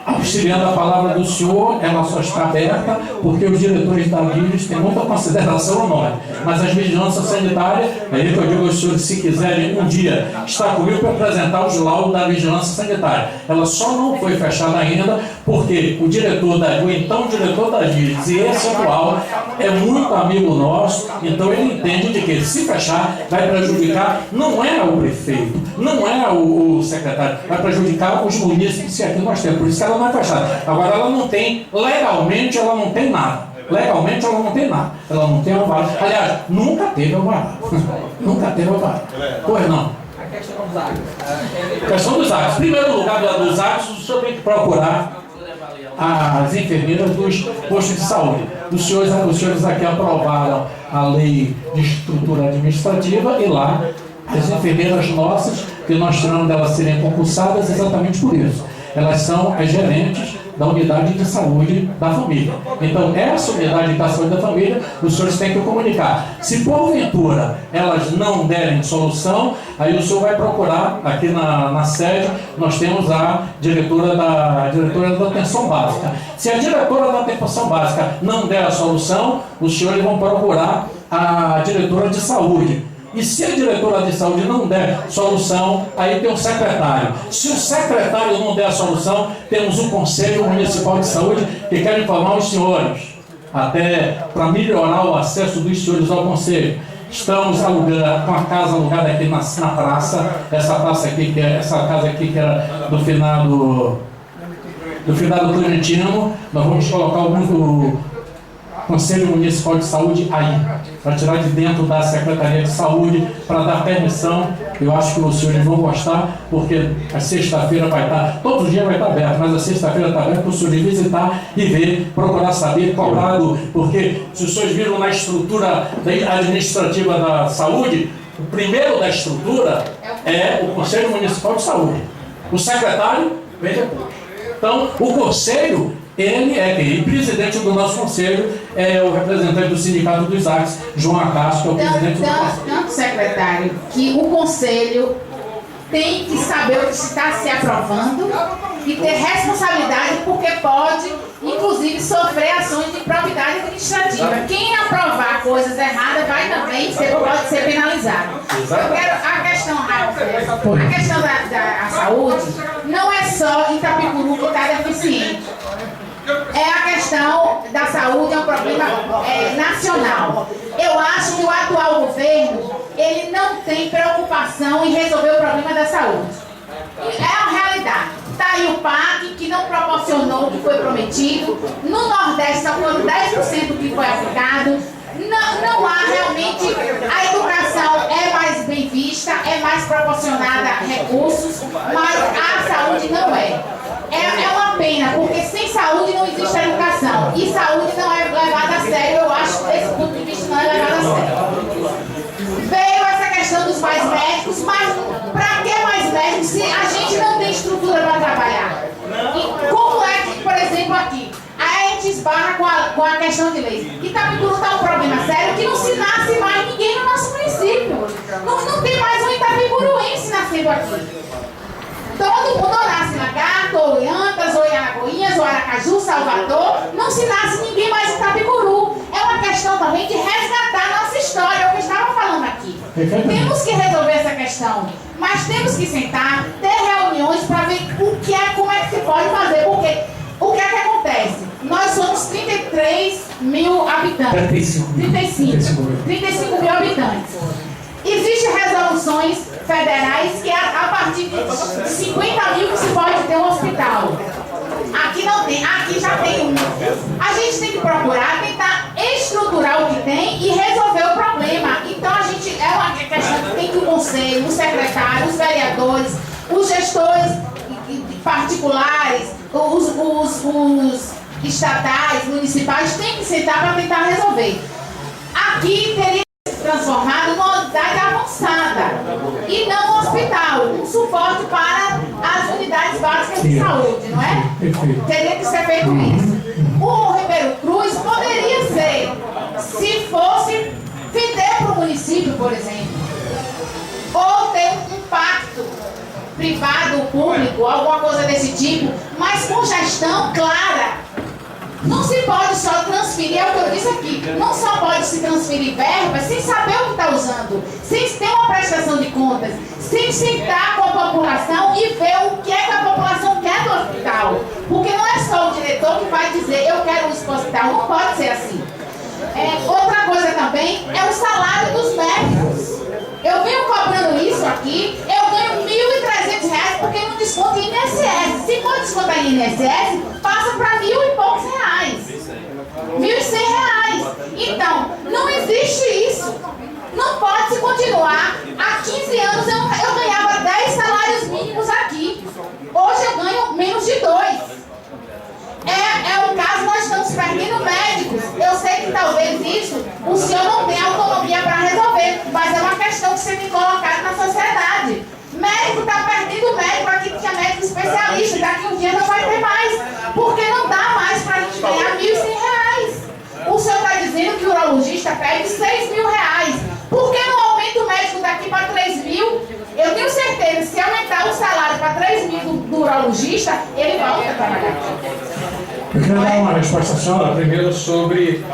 Auxiliando a palavra do senhor, ela só está aberta porque os diretores da VIS têm muita consideração ao nome. Mas as vigilâncias sanitárias, é aí que eu digo aos senhores, se quiserem um dia estar comigo para apresentar os laudos da vigilância sanitária. Ela só não foi fechada ainda porque o então diretor da VIS e esse atual é muito amigo nosso, então ele entende de que se fechar vai prejudicar, não é o prefeito, não é o secretário, vai prejudicar os munícipes que aqui nós temos. Por isso que ela não é fechada. Agora ela não tem, legalmente ela não tem nada. Legalmente ela não tem nada. Ela não tem alvará. Aliás, nunca teve alvará. Nunca teve alvará. Pois não. A questão dos águas. A questão dos águas. Em primeiro lugar dos águas, o senhor tem que procurar as enfermeiras dos postos de saúde. Os senhores aqui aprovaram a lei de estrutura administrativa e lá as enfermeiras nossas, que nós tiramos delas serem concursadas exatamente por isso. Elas são as gerentes da unidade de saúde da família. Então, essa unidade da saúde da família, os senhores têm que comunicar. Se porventura elas não derem solução, aí o senhor vai procurar, aqui na sede, nós temos a diretora da atenção básica. Se a diretora da atenção básica não der a solução, os senhores vão procurar a diretora de saúde. E se a diretora de saúde não der solução, aí tem o secretário. Se o secretário não der a solução, temos o Conselho Municipal de Saúde, que quer informar os senhores, até para melhorar o acesso dos senhores ao Conselho. Estamos alugando, com a casa alugada aqui na praça, essa casa aqui que era do finado Clementino. Nós vamos colocar o Conselho Municipal de Saúde aí, para tirar de dentro da Secretaria de Saúde, para dar permissão. Eu acho que os senhores vão gostar, porque a sexta-feira vai estar, todos os dias vai estar aberto, mas a sexta-feira está aberto para os senhores visitar e ver, procurar saber, cobrado, porque se os senhores viram na estrutura administrativa da saúde, o primeiro da estrutura é o Conselho Municipal de Saúde. O secretário vem depois. Então, o Conselho, ele é quem? O presidente do nosso conselho é o representante do Sindicato dos ACS, João Acácio, que é o presidente do conselho. Tanto, secretário, que o conselho tem que saber o que está se aprovando e ter responsabilidade, porque pode, inclusive, sofrer ações de improbidade administrativa. Quem aprovar coisas erradas vai também pode ser penalizado. Eu quero a questão, a questão da saúde não é só Itapicuru que está deficiente. A questão da saúde é um problema nacional. Eu acho que o atual governo, ele não tem preocupação em resolver o problema da saúde. É a realidade. Está aí o PAC, que não proporcionou o que foi prometido. No Nordeste, só foram 10% do que foi aplicado. Não há realmente, a educação é mais bem vista, é mais proporcionada a recursos, mas a saúde não é. É uma pena, porque sem saúde não existe educação. E saúde não é levada a sério, eu acho que desse ponto de vista não é levada a sério. Veio essa questão dos mais médicos, mas para que mais médicos se a gente não tem estrutura para trabalhar? E como é que, por exemplo, aqui, a gente esbarra com a questão de leis. Itapicuru está um problema sério que não se nasce mais ninguém no nosso município. Não tem mais um itapicuruense nascendo aqui. Todo mundo nasce em Lagarto, ou em Antas, ou em Alagoinhas, ou Aracaju, Salvador, não se nasce ninguém mais em Itapicuru. É uma questão também de resgatar nossa história, é o que eu estava falando aqui. Temos que resolver essa questão, mas temos que sentar, ter reuniões para ver como é que se pode fazer, porque o que é que acontece? Nós somos 33 mil habitantes. 35 mil habitantes. Existem resoluções federais que a partir de 50 mil que se pode ter um hospital. Aqui não tem, aqui já tem um. A gente tem que procurar tentar estruturar o que tem e resolver o problema. Então a gente, é uma questão que tem que o conselho, o secretário, os vereadores, os gestores particulares, os estatais, municipais, tem que sentar para tentar resolver. Aqui teria transformado numa unidade avançada e não um hospital, um suporte para as unidades básicas de saúde, não é? Teria que ser feito isso. O Ribeiro Cruz poderia ser, se fosse vender para o município, por exemplo, ou ter um pacto privado, público, alguma coisa desse tipo, mas com gestão clara. Não se pode só transferir, é o que eu disse aqui, não só pode se transferir verbas sem saber o que está usando, sem ter uma prestação de contas, sem sentar com a população e ver o que é que a população quer do hospital. Porque não é só o diretor que vai dizer, eu quero isso para o hospital, não pode ser assim. Outra coisa também é o salário dos médicos. Eu venho cobrando isso aqui, eu ganho R$1.300 porque não desconta em INSS. Se for descontar em INSS, passa para R$1.000 e poucos reais. R$1.100. Então, não existe isso. Não pode se continuar. Há 15 anos eu ganhava 10 salários mínimos aqui. Hoje eu ganho menos de 2. É um caso, nós estamos perdendo médicos. Eu sei que talvez isso o senhor não tenha autonomia para resolver, mas é uma questão que você tem colocado na sociedade. Médico está perdendo médico, aqui tinha médico especialista, daqui um dia não vai ter mais, porque não dá mais para a gente ganhar R$1.100. O senhor está dizendo que o urologista pede R$6.000. Por que não aumenta o médico daqui para R$3.000? Eu tenho certeza que se aumentar o salário para R$3.000 do urologista, ele volta a trabalhar. Eu quero dar uma resposta à senhora, primeiro sobre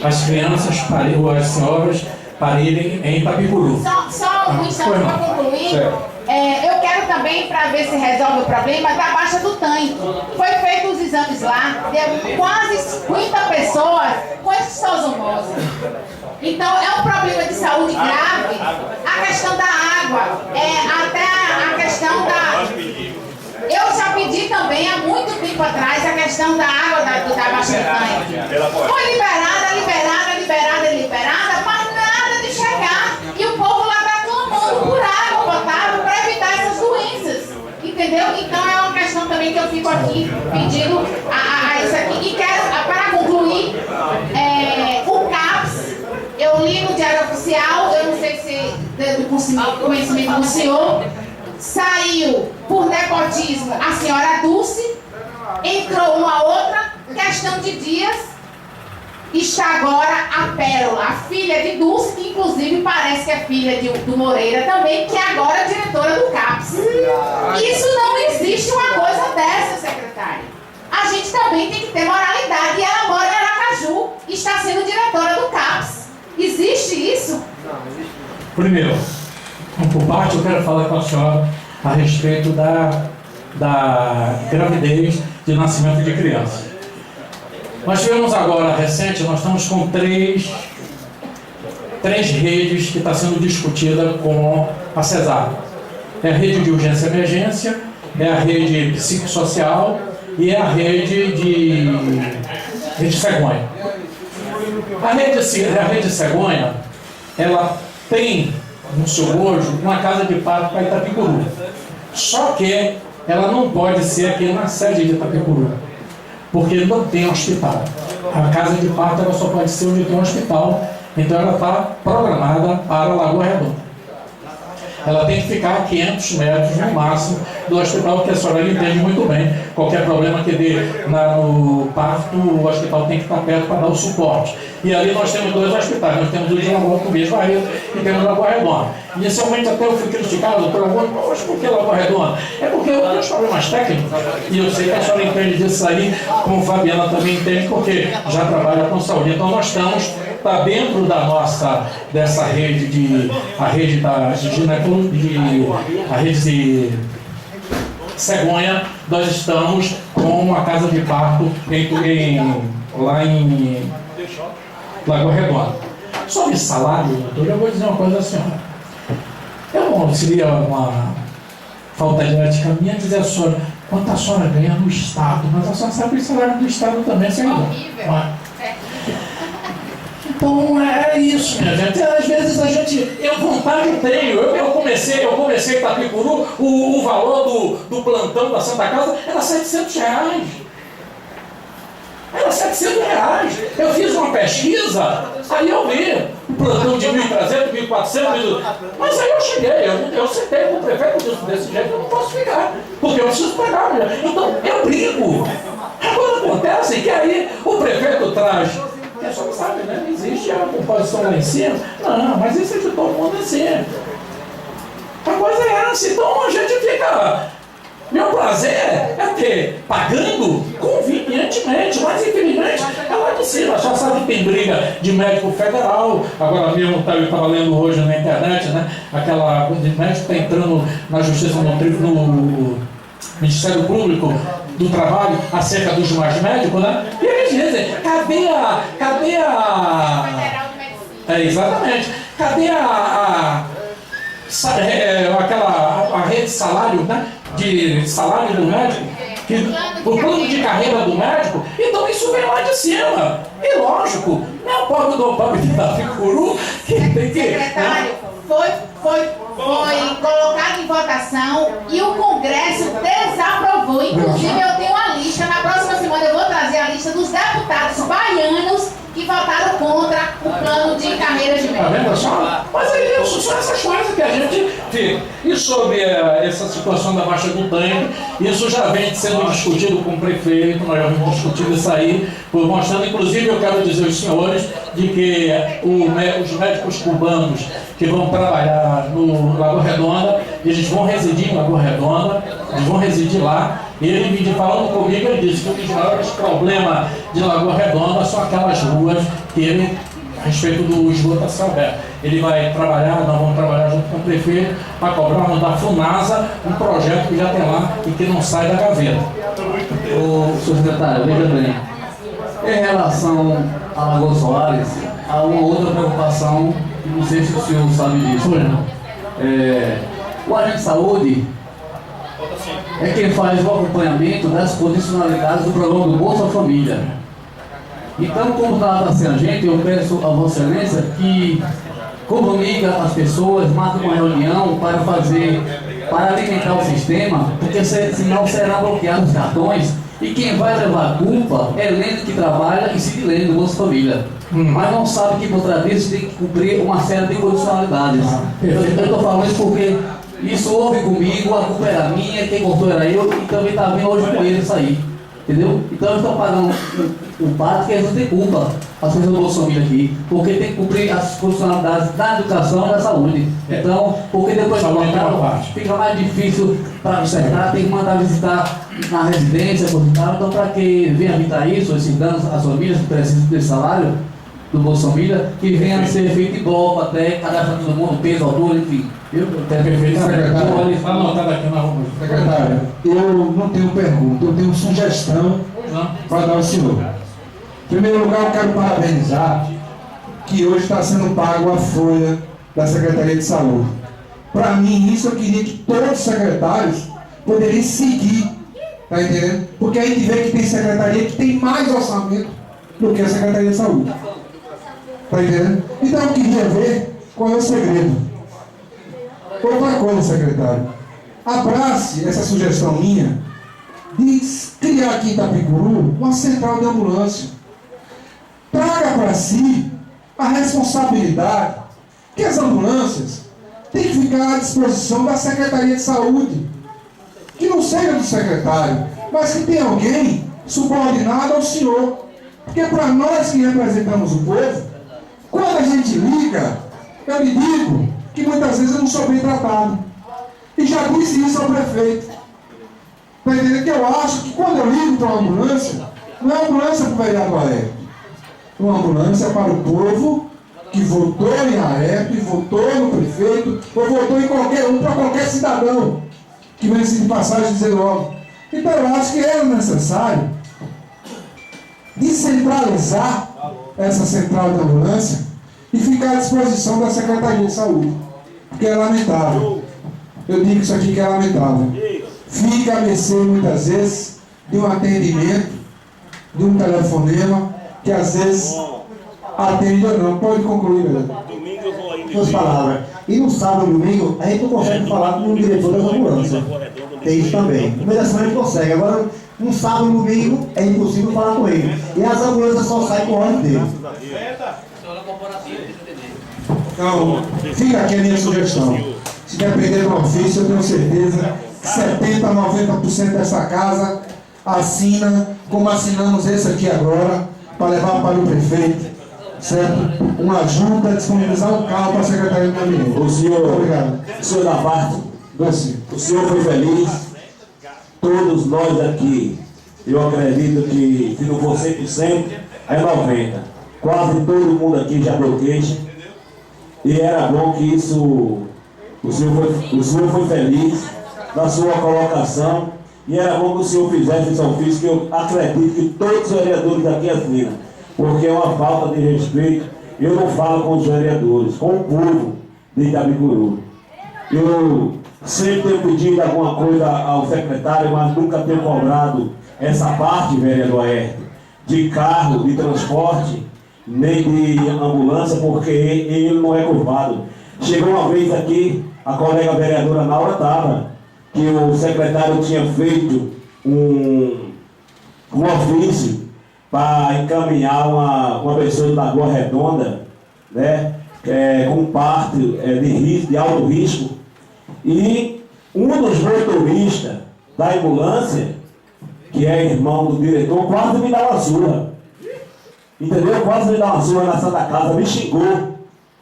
as crianças, as senhoras parirem em Itapicuru. Só um instante para concluir. Eu quero também, para ver se resolve o problema, da baixa do tanque. Foi feito os exames lá, deu quase 50 pessoas com esquistossomose. Então, é um problema de saúde grave. A questão da água, até a questão da... Eu já pedi também, há muito tempo atrás, a questão da água da baixa do tanque. Foi liberada, mas nada de chegar. E o povo lá está clamando por água potável para evitar essas doenças. Entendeu? Então é uma questão também que eu fico aqui pedindo a isso aqui. E quero, para concluir, o CAPS, eu li no Diário Oficial, eu não sei se do conhecimento do senhor, saiu por nepotismo a senhora Dulce, entrou uma outra, questão de dias, está agora a Pérola, a filha de Dulce, que inclusive parece que é filha do Moreira também, que é agora diretora do CAPS. Isso não existe uma coisa dessa, secretária. A gente também tem que ter moralidade, e ela mora em Aracaju, e está sendo diretora do CAPS. Existe isso? Primeiro, por parte, eu quero falar com a senhora a respeito da gravidez de nascimento de criança. Nós tivemos agora, recente, nós estamos com três redes que estão sendo discutidas com a cesárea. É a rede de urgência e emergência, é a rede psicossocial e é a rede cegonha. A rede cegonha, ela tem no seu bojo uma casa de parto para Itapicuru. Só que ela não pode ser aqui na sede de Itapicuru, porque não tem hospital. A casa de parto ela só pode ser onde tem um hospital, então ela está programada para Lagoa Redonda. Ela tem que ficar a 500 metros no máximo do hospital, que a senhora entende muito bem. Qualquer problema que dê no parto, o hospital tem que estar perto para dar o suporte. E ali nós temos 2 hospitais, nós temos o de Lagoa Barreto e temos Lagoa Redonda. Inicialmente até eu fui criticado por alguns, mas por que Lagoa Redonda? É porque eu tenho os problemas técnicos, e eu sei que a senhora entende disso aí, como a Fabiana também entende, porque já trabalha com saúde. Então nós estamos, está dentro dessa rede a rede de cegonha, nós estamos com uma casa de parto lá em Lagoa Redonda. Sobre salário, doutor, eu vou dizer uma coisa à senhora. Seria uma falta de ética minha dizer a senhora quanto a senhora ganha no Estado, mas a senhora sabe que o salário do Estado também, senhor. Então é isso, minha gente. Às vezes eu vontade tenho. Eu comecei em Itapicuru, o valor do plantão da Santa Casa era R$700. Era R$700. Eu fiz uma pesquisa, aí eu vi o plantão de 1.300, 1.400, mas aí eu cheguei, eu sentei com o prefeito desse jeito, eu não posso ficar, porque eu preciso pagar. Então eu brigo. Agora acontece que aí o prefeito traz. A senhora sabe, né? Não existe a composição lá em cima. Não, mas isso é de todo mundo assim. A coisa é essa. Então a gente fica. Meu prazer é ter pagando convenientemente, mas infelizmente é lá de cima. Já sabe que tem briga de médico federal. Agora mesmo eu estava lendo hoje na internet, né? Aquela coisa de médico está entrando na justiça no Ministério Público do Trabalho acerca dos mais médicos, né? E eles dizem, cadê a exatamente. Cadê a rede de salário, né? De salário do médico, o plano de carreira do médico? Então isso vem lá de cima. E lógico, não é o pobre do pobre de Itapicuru que tem que. Secretário, foi colocado em votação e o Congresso desaprovou. Inclusive eu tenho a lista, na próxima semana eu vou trazer a lista dos deputados baianos que votaram contra o plano de carreira de médico. Tá vendo só? Mas aí são essas coisas que a gente fica. E sobre essa situação da baixa do tanque, isso já vem sendo discutido com o prefeito, nós já vamos discutindo isso aí, mostrando, inclusive eu quero dizer aos senhores, de que os médicos cubanos que vão trabalhar no Lagoa Redonda, eles vão residir em Lagoa Redonda, eles vão residir lá. Ele falando comigo, ele disse que um dos maiores problemas de Lagoa Redonda são aquelas ruas que ele, a respeito do esgoto a céu aberto. Ele vai trabalhar, nós vamos trabalhar junto com o prefeito para cobrar da FUNASA um projeto que já tem lá e que não sai da gaveta. Ô, senhor secretário, veja bem, em relação a Lagoa Soares, há uma outra preocupação, não sei se o senhor sabe disso. O agente de saúde é quem faz o acompanhamento das condicionalidades do programa do Bolsa Família. Então, como trata sem a gente, eu peço a Vossa Excelência que comunique as pessoas, marque uma reunião para alimentar o sistema, porque senão será bloqueado os cartões e quem vai levar a culpa é Lendo que trabalha e Sidilene do Bolsa Família. Mas não sabe que por trás disso tem que cumprir uma série de condicionalidades. Eu estou falando isso porque isso houve comigo, a culpa era minha, quem cortou era eu e também está vindo hoje com ele isso aí. Entendeu? Então eu estou pagando um pato que eles não têm culpa, as coisas do Bolsa Família aqui, porque tem que cumprir as funcionalidades da educação e da saúde. Então, porque depois fica mais difícil para acertar, tem que mandar visitar na residência, então para que venha evitar isso, esses danos às famílias que precisam desse salário do Bolsa Família, que venha a ser feito em bloco até cadastrar todo mundo, peso, altura, enfim. Secretário, eu não tenho pergunta, eu tenho sugestão para dar ao senhor. Em primeiro lugar, eu quero parabenizar que hoje está sendo pago a folha da Secretaria de Saúde. Para mim, isso eu queria que todos os secretários poderiam seguir, tá entendendo? Porque a gente vê que tem secretaria que tem mais orçamento do que a Secretaria de Saúde. Tá entendendo? Então eu queria ver qual é o segredo. Outra coisa, secretário, abrace essa sugestão minha de criar aqui em Itapicuru uma central de ambulância. Traga para si a responsabilidade que as ambulâncias tem que ficar à disposição da Secretaria de Saúde. Que não seja do secretário, mas que tenha alguém subordinado ao senhor. Porque para nós que representamos o povo, quando a gente liga, eu lhe digo que muitas vezes eu não sou bem tratado. E já disse isso ao prefeito. Está entendendo? Que eu acho que quando eu ligo para uma ambulância, não é ambulância para o vereador Aéreo. Uma ambulância para o povo que votou em Aéreo, e votou no prefeito, ou votou em qualquer um, para qualquer cidadão que vence de passagem dizer logo. Então eu acho que era necessário descentralizar essa central de ambulância e ficar à disposição da Secretaria de Saúde. Porque é lamentável. Eu digo isso aqui que é lamentável. Fica a mercê muitas vezes de um atendimento, de um telefonema, que às vezes atende ou não. Pode concluir, velho. Suas palavras. E no sábado e domingo, a gente não consegue falar com o diretor das ambulâncias. Tem isso também. No meio da semana a gente consegue. Agora, no sábado e domingo, é impossível falar com ele. E as ambulâncias só saem com o ônibus dele. Então, fica aqui a minha sugestão. Se depender do ofício, eu tenho certeza que 70% a 90% dessa casa assina, como assinamos esse aqui agora, para levar para o prefeito, certo? Uma ajuda, disponibilizar um carro para a Secretaria do Gabinete. O senhor, obrigado. O senhor da parte, Doce. o senhor foi feliz, todos nós aqui, eu acredito que se não for 100%, é 90%. Quase todo mundo aqui já deu queixa, e era bom que isso, o senhor foi feliz na sua colocação, e era bom que o senhor fizesse esse ofício, que eu acredito que todos os vereadores aqui assinam, porque é uma falta de respeito. Eu não falo com os vereadores, com o povo de Itabicuru. Eu sempre tenho pedido alguma coisa ao secretário, mas nunca tenho cobrado essa parte, vereador Aéreo, de carro, de transporte, nem de ambulância, porque ele não é culpado. Chegou uma vez aqui, a colega vereadora Naura estava, que o secretário tinha feito um ofício para encaminhar uma pessoa da Lagoa Redonda, né, com parto de alto risco, e um dos motoristas da ambulância, que é irmão do diretor, quase me dá uma surra. Entendeu? Quase me dá uma surra na Santa Casa, me xingou.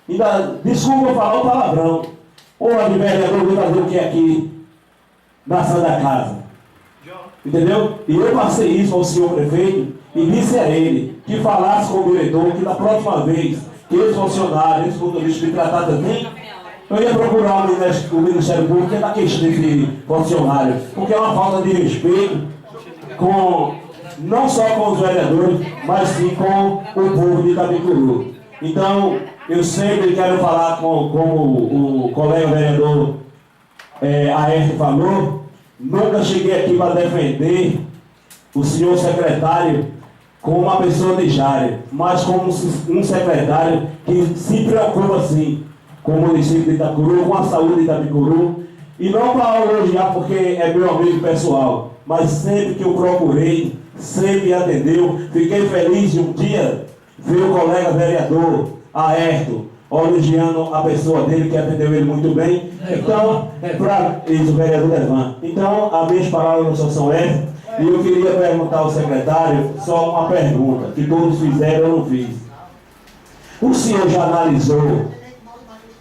Ainda, desculpa eu falar o palavrão. Ô, vereador, vou fazer o que aqui na Santa Casa? Entendeu? E eu passei isso ao senhor prefeito e disse a ele que falasse com o diretor que da próxima vez que esse funcionário, esse motorista me tratasse assim, eu ia procurar o Ministério Público e dar queixa desse funcionário, porque é uma falta de respeito não só com os vereadores, mas sim com o povo de Itabicuru. Então, eu sempre quero falar como o colega vereador Aéreo falou, nunca cheguei aqui para defender o senhor secretário como uma pessoa deixária, mas como um secretário que se preocupa sim com o município de Itabicuru, com a saúde de Itabicuru, e não para elogiar porque é meu amigo pessoal, mas sempre que eu procurei, sempre atendeu. Fiquei feliz de um dia ver o colega vereador Aéreo elogiando a pessoa dele, que atendeu ele muito bem. Então, isso, o vereador Devan. Então, as minhas palavras não são essas, e eu queria perguntar ao secretário só uma pergunta, que todos fizeram, eu não fiz. O senhor já analisou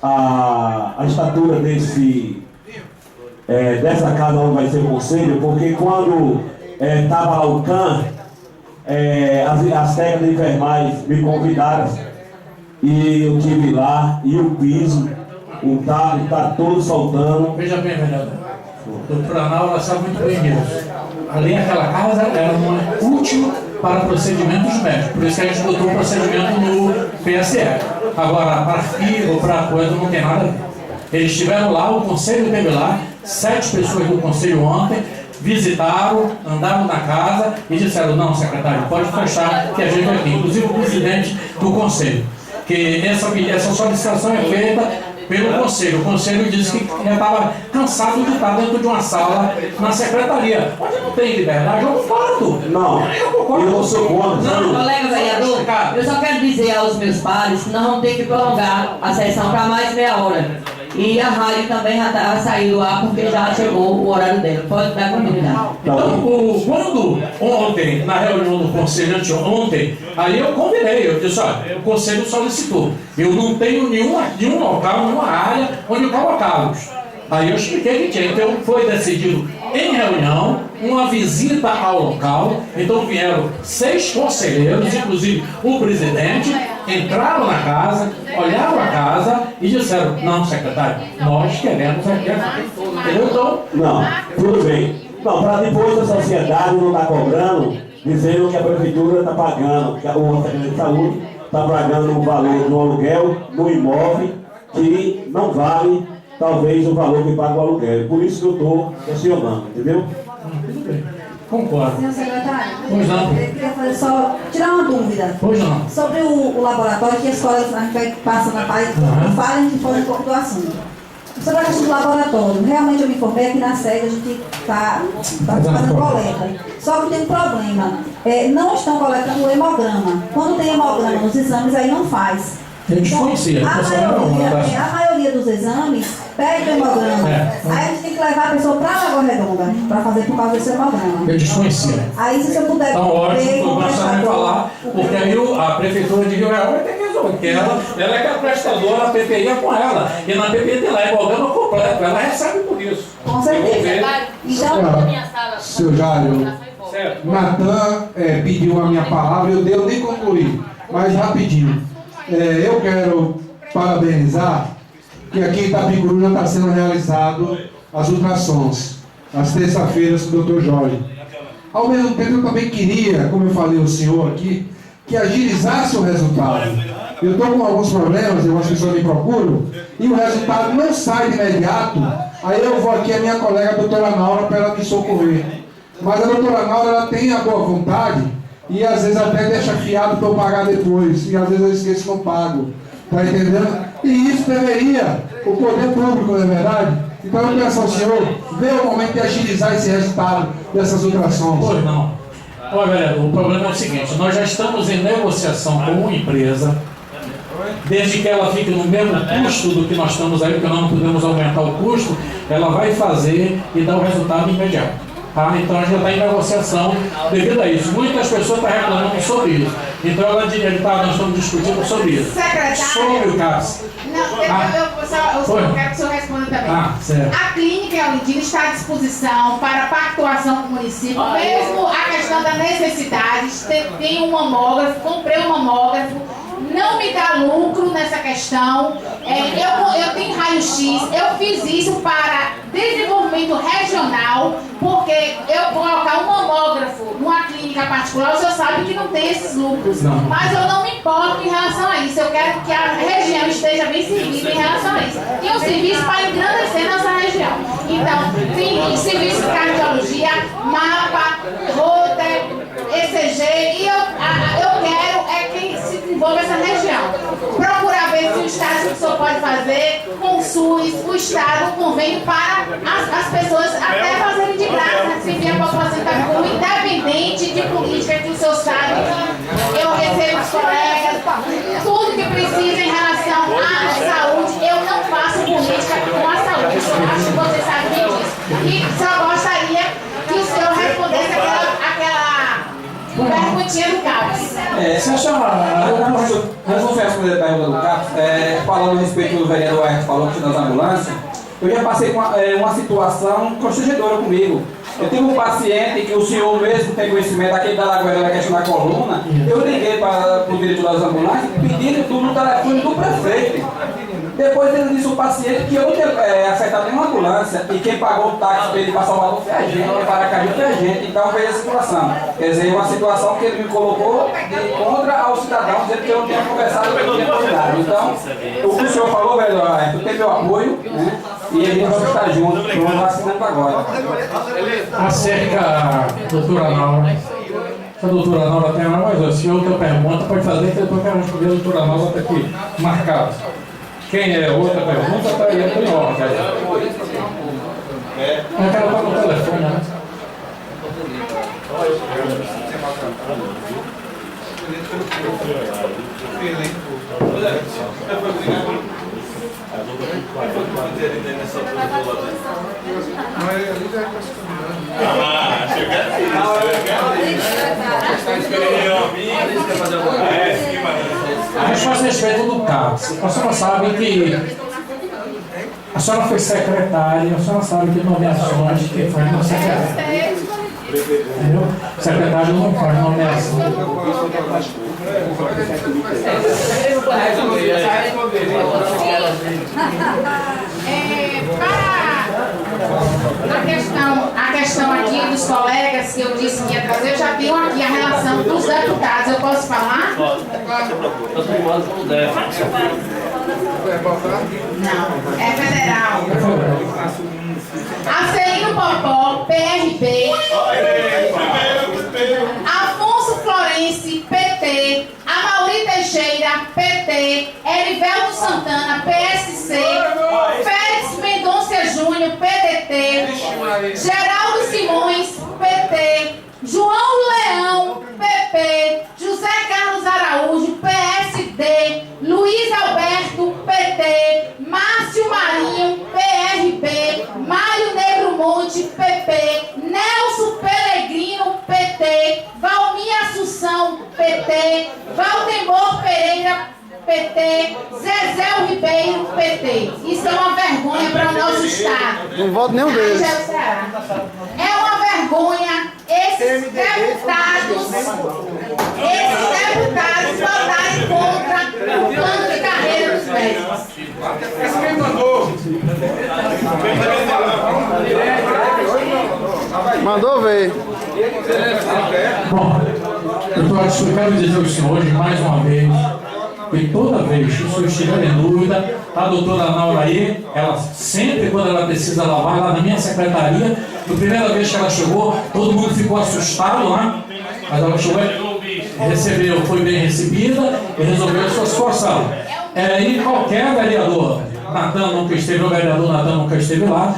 a estatura dessa casa onde vai ser o conselho? Porque quando estava lá o CAN, as técnicas de enfermagem me convidaram e eu estive lá, e o piso, o taco está todo soltando. Veja bem, vereador, a doutora Naura sabe muito bem disso. Ali aquela casa era uma útil para procedimentos médicos, por isso que a gente botou o procedimento no PSF. Agora, para FIA ou para coisa não tem nada a ver. Eles estiveram lá, o conselho esteve lá, 7 pessoas do conselho ontem, visitaram, andaram na casa e disseram: não, secretário, pode fechar que a gente vai aqui. Inclusive o presidente do conselho, que essa solicitação é feita pelo conselho. O conselho disse que já estava cansado de estar dentro de uma sala na secretaria, onde não tem liberdade, é um fato. Não, eu não sou contra. Não, colega vereador, eu só quero dizer aos meus pares que nós vamos ter que prolongar a sessão para mais meia hora. E a rádio também já saiu do ar porque já chegou o horário dela. Pode dar continuidade. Então, quando ontem, na reunião do conselho, ontem, aí eu convidei, eu disse, olha, o conselho solicitou. Eu não tenho nenhum local, nenhuma área onde colocá-los. Aí eu expliquei que tinha. Então foi decidido em reunião uma visita ao local. Então vieram 6 conselheiros, inclusive o presidente, entraram na casa, olharam a casa e disseram, não, secretário, nós queremos aqui. Entendeu? Então, Não, tudo bem. Não, para depois a sociedade não estar cobrando, dizendo que a prefeitura está pagando, que a Secretaria de Saúde está pagando um valor no aluguel, no imóvel, que não vale talvez o valor que paga o aluguel. Por isso que eu estou questionando, entendeu? tudo bem. Concordo. Senhor secretário, Pois não. eu queria fazer só tirar uma dúvida. Pois não. Sobre o laboratório, que as colegas a gente vai passando na página, falem e falem um pouco do assunto. Sobre a questão do laboratório, realmente eu me informei que na sede a gente está fazendo coleta. Só que tem um problema. Não estão coletando o hemograma. Quando tem hemograma nos exames, aí não faz. Eu desconhecia. A maioria dos exames pede o hemograma. Aí a gente tem que levar a pessoa para a Lagoa Redonda para fazer por causa desse hemograma. Eu desconhecia. Aí se eu puder Então, ótimo, com o nós sabemos prestador, falar, porque aí a prefeitura de Rio Real vai ter que resolver, porque ela é que é a prestadora, a PPI é com ela. E na PPI tem lá, é hemograma completo, ela recebe por isso. Com certeza. Então, seu Jário, Natan pediu a minha palavra, eu nem concluí, mas rapidinho. Eu quero parabenizar que aqui em Itapicuru já está sendo realizado as ultrassons, às terça-feiras com o Dr. Jorge. Ao mesmo tempo, eu também queria, como eu falei ao senhor aqui, que agilizasse o resultado. Eu estou com alguns problemas, algumas pessoas me procuram, e o resultado não sai de imediato. Aí eu vou aqui, a minha colega, a doutora Naura, para ela me socorrer. Mas a doutora Naura, ela tem a boa vontade, e às vezes até deixa fiado para eu pagar depois, e às vezes eu esqueço e não pago. Está entendendo? E isso deveria, o poder público, não é verdade? Então eu peço ao senhor, ver o momento de agilizar esse resultado dessas ultrassons. Pois não. Olha, vereador, o problema é o seguinte, nós já estamos em negociação com uma empresa, desde que ela fique no mesmo custo do que nós estamos aí, porque nós não podemos aumentar o custo, ela vai fazer e dar o resultado imediato. Tá? Então a gente está em negociação devido a isso. Muitas pessoas estão reclamando sobre isso. Então nós estamos discutindo sobre isso. Secretário. Sobre o caso. Não, eu quero que o senhor responda também. Certo. A clínica Eulindina está à disposição para pactuação com o município, mesmo a questão da necessidade. Tem um mamógrafo, comprei um mamógrafo, não me dá lucro nessa questão. Eu tenho raio-x, eu fiz isso para desenvolvimento regional, porque eu colocar um mamógrafo numa clínica particular, o senhor sabe que não tem esses lucros. Não. Mas eu não me importo em relação a isso. Eu quero que a região esteja bem servida em relação a isso. Tem um serviço para engrandecer nossa região. Então, tem serviço de cardiologia, mapa, rota, ECG, e eu quero quem se desenvolve essa região. Procurar ver se o Estado que o senhor pode fazer com o SUS, o Estado, um convênio para as pessoas até fazerem de graça, servir a população Itapicuru, independente de política, que o senhor sabe que eu recebo os colegas, tudo que precisa em relação à saúde, eu não faço política com a saúde. Eu acho que você sabe disso. E só gostaria que o senhor respondesse aquela perguntinha do CAPES. Se eu chamar, eu vou responder a pergunta do CAPES, falando a respeito do vereador Ayrton falou das ambulâncias. Eu já passei com uma situação constrangedora comigo. Eu tive um paciente que o senhor mesmo tem conhecimento, aquele da Lagoa da questão da coluna. Eu liguei para o diretor das ambulâncias pedindo tudo no telefone do prefeito. Depois ele disse ao paciente que eu não tinha acertado nenhuma ambulância e quem pagou o táxi para ele para Salvador foi a gente, para Aracaju foi a gente. Então veio a situação. Quer dizer, uma situação que ele me colocou de contra ao cidadão, dizendo que eu não tinha conversado com ele. Então, o que o senhor falou, velho, tu tem meu apoio, né? E a gente vai estar junto, estamos vacinando agora. Acerca, doutora Naura. Se a doutora Naura tem mais, se outra pergunta, pode fazer, que depois eu quero responder a doutora Naura está aqui marcado. Quem é outra pergunta, está aí, em ordem. Eu quero estar no telefone, né? A resposta a respeito do caso. A senhora sabe que a senhora foi secretária, a senhora sabe que nomeações que faz na secretária. Entendeu? O secretário não faz nomeação. A questão aqui dos colegas que eu disse que ia trazer, eu já tenho aqui a relação dos deputados. Eu posso falar? Não, é federal. Acelino Popó, PRB. Afonso Florense, PT. Amauri Teixeira, PT. Erivelto Santana, PSC. Félix Mendonça Júnior, PDT. Geraldo Simões, PT. João Leão, PP. José Carlos Araújo, PSD. Luiz Alberto, PT. Márcio Marinho, PRB. Mário Negro Monte, PP. Nelson Pellegrino, PT. Valmir Assunção, PT. Valdemor Pereira, PT. Zezé Ribeiro, PT. Isso é uma vergonha para o nosso Estado. Não voto nenhum deles. É uma vergonha esses deputados votarem contra o plano de carreira dos médicos. Mandou ver. Bom, eu quero dizer ao senhor hoje, mais uma vez, que toda vez que o senhor estiver em dúvida, a doutora Naura aí, ela sempre, quando ela precisa, ela vai lá na minha secretaria. Na primeira vez que ela chegou, todo mundo ficou assustado lá, mas ela chegou, recebeu, foi bem recebida e resolveu a sua situação. E qualquer vereador, Natan nunca esteve, o vereador Natan nunca esteve lá,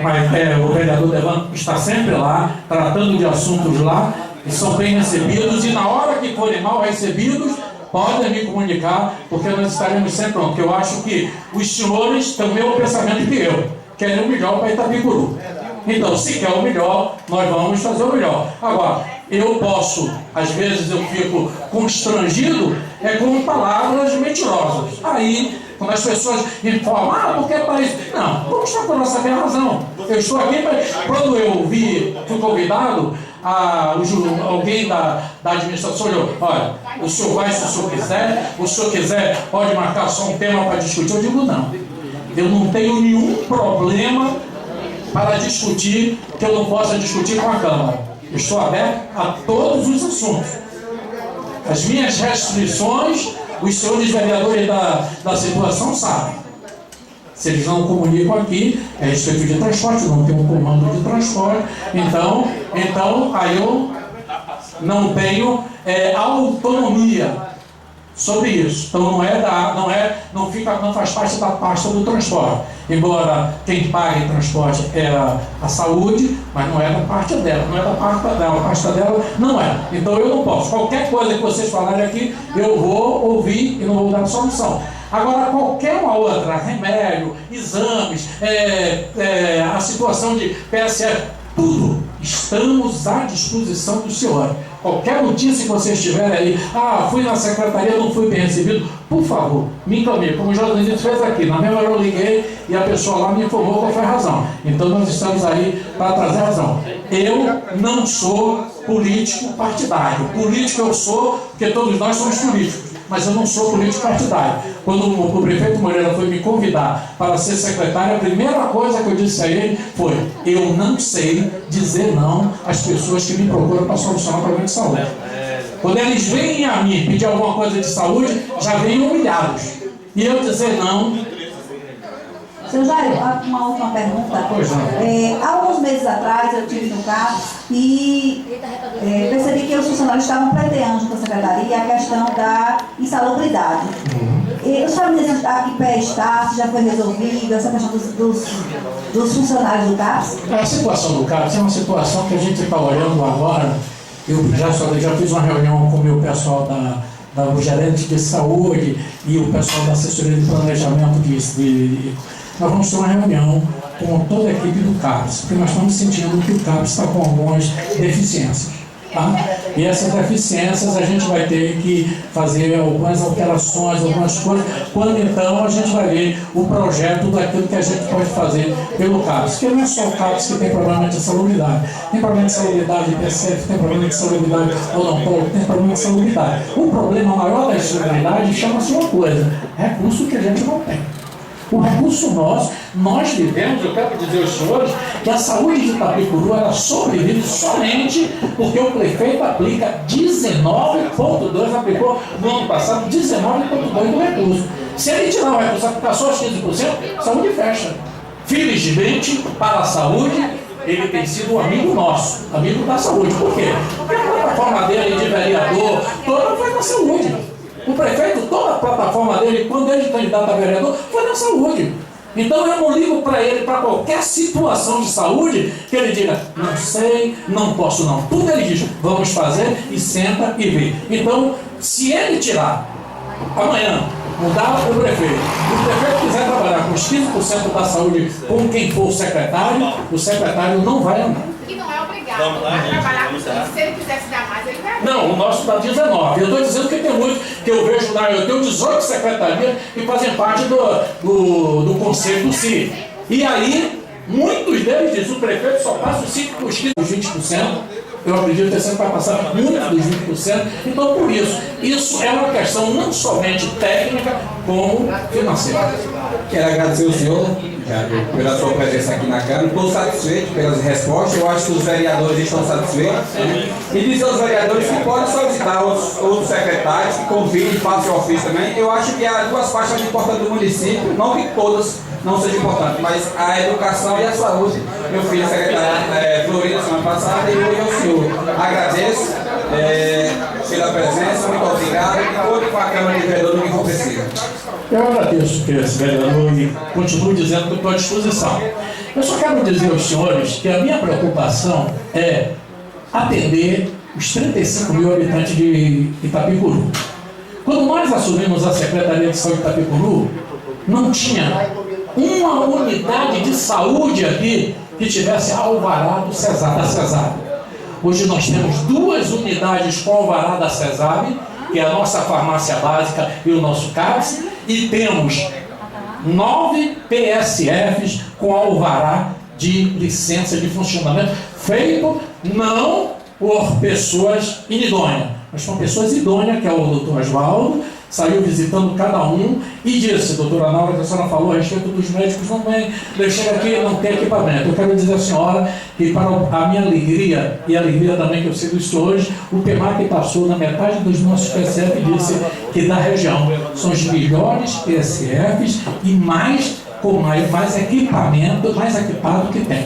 mas o vereador Devan está sempre lá, tratando de assuntos lá, e são bem recebidos, e na hora que forem mal recebidos, podem me comunicar, porque nós estaremos sempre prontos. Porque eu acho que os senhores têm o mesmo pensamento que eu, querem o melhor para Itapicuru. Então, se quer o melhor, nós vamos fazer o melhor. Agora, eu posso, às vezes eu fico constrangido, com palavras mentirosas. Aí, quando as pessoas informam, porque é para isso. Não, vamos mostrar para nós saber a razão. Eu estou aqui, quando eu fui convidado, alguém da administração olhou, olha, o senhor vai se o senhor quiser, pode marcar só um tema para discutir. Eu digo, não, eu não tenho nenhum problema para discutir que eu não possa discutir com a Câmara. Eu estou aberto a todos os assuntos. As minhas restrições, os senhores vereadores da situação sabem. Se eles não comunicam aqui, é respeito de transporte, não tem um comando de transporte, então aí eu não tenho autonomia sobre isso. Então não faz parte da pasta do transporte. Embora quem paga em transporte é a saúde, mas não é da parte dela, não é da pasta dela, a pasta dela não é. Então eu não posso. Qualquer coisa que vocês falarem aqui, eu vou ouvir e não vou dar solução. Agora, qualquer uma outra, remédio, exames, a situação de PSF, tudo, estamos à disposição do senhor. Qualquer notícia que vocês tiverem aí, fui na secretaria, não fui bem recebido, por favor, me encaminhe, como o Joãozinho fez aqui. Na mesma hora eu liguei e a pessoa lá me informou qual foi a razão. Então nós estamos aí para trazer a razão. Eu não sou político partidário. Político eu sou, porque todos nós somos políticos. Mas eu não sou político partidário. Quando o prefeito Moreira foi me convidar para ser secretário, a primeira coisa que eu disse a ele foi: eu não sei dizer não às pessoas que me procuram para solucionar o problema de saúde. Quando eles vêm a mim pedir alguma coisa de saúde, já vêm humilhados. E eu dizer não. Seu Jair, uma última pergunta. Há alguns meses atrás eu estive no CAPS e percebi que os funcionários estavam pleiteando junto à secretaria a questão da insalubridade. O senhor me diz a que pé está, se já foi resolvido, essa questão dos funcionários do CAPS? A situação do CAPS é uma situação que a gente está olhando agora. Eu já fiz uma reunião com o meu pessoal o gerente de saúde e o pessoal da assessoria de planejamento nós vamos ter uma reunião com toda a equipe do CAPES, porque nós estamos sentindo que o CAPES está com algumas deficiências. Tá? E essas deficiências a gente vai ter que fazer algumas alterações, algumas coisas, quando então a gente vai ver o projeto daquilo que a gente pode fazer pelo CAPES. Porque não é só o CAPES que tem problema de salubridade. Tem problema de salubridade de PSF, tem problema de salubridade odontológico, tem problema de salubridade. O problema maior da insalubridade chama-se uma coisa: recurso que a gente não tem. O recurso nós vivemos, eu quero dizer aos senhores, que a saúde de Itapicuru ela sobrevive somente porque o prefeito aplica 19,2%, aplicou no ano passado 19,2% do recurso. Se ele tirar o recurso e aplicar só os 15%, a saúde fecha. Felizmente, para a saúde, ele tem sido um amigo nosso, amigo da saúde. Por quê? Porque a plataforma dele de vereador, toda foi na saúde. O prefeito, toda a plataforma dele, quando ele candidato a vereador, foi na saúde. Então eu não ligo para ele, para qualquer situação de saúde, que ele diga, não sei, não posso não. Tudo ele diz, vamos fazer e senta e vê. Então, se ele tirar, amanhã, mudar o prefeito quiser trabalhar com os 15% da saúde com quem for o secretário não vai andar. E não é obrigado a trabalhar com isso. Se ele quiser se dar mais, ele vai. Não, o nosso dá 19. Eu estou dizendo que tem muito, que eu vejo lá, eu tenho 18 secretarias que fazem parte do conselho do CIR. E aí, muitos deles dizem, o prefeito só passa os 20%. Eu acredito que esse ano vai passar muito dos 20%. Então, por isso é uma questão não somente técnica, como financeira. Quero agradecer ao senhor pela sua presença aqui na Câmara. Estou satisfeito pelas respostas. Eu acho que os vereadores estão satisfeitos. E dizer aos vereadores que podem solicitar outros secretários que convidem e façam o ofício também. Eu acho que há duas partes importantes do município, não que todas não sejam importantes, mas a educação e a saúde. Meu filho é secretário Florida semana passada e hoje é o senhor. Agradeço pela presença, muito obrigado e conto com a Câmara de Vereadores no que for preciso. Eu agradeço, vereador, e continuo dizendo que estou à disposição. Eu só quero dizer aos senhores que a minha preocupação é atender os 35 mil habitantes de Itapicuru. Quando nós assumimos a Secretaria de Saúde de Itapicuru, não tinha uma unidade de saúde aqui que tivesse alvará da CESAB. Hoje nós temos 2 unidades com alvará da CESAB, que é a nossa farmácia básica e o nosso CAPES, e temos 9 PSFs com alvará de licença de funcionamento, feito não por pessoas inidôneas, mas por pessoas idôneas, que é o doutor Oswaldo, saiu visitando cada um e disse, doutora Naura, que a senhora falou a respeito dos médicos, não vem, deixei aqui, não tem equipamento. Eu quero dizer à senhora que, para a minha alegria, e a alegria também que eu sei disso hoje, o PEMAC passou na metade dos nossos PSF e disse que da região são os melhores PSFs e com mais equipamento, mais equipado que tem.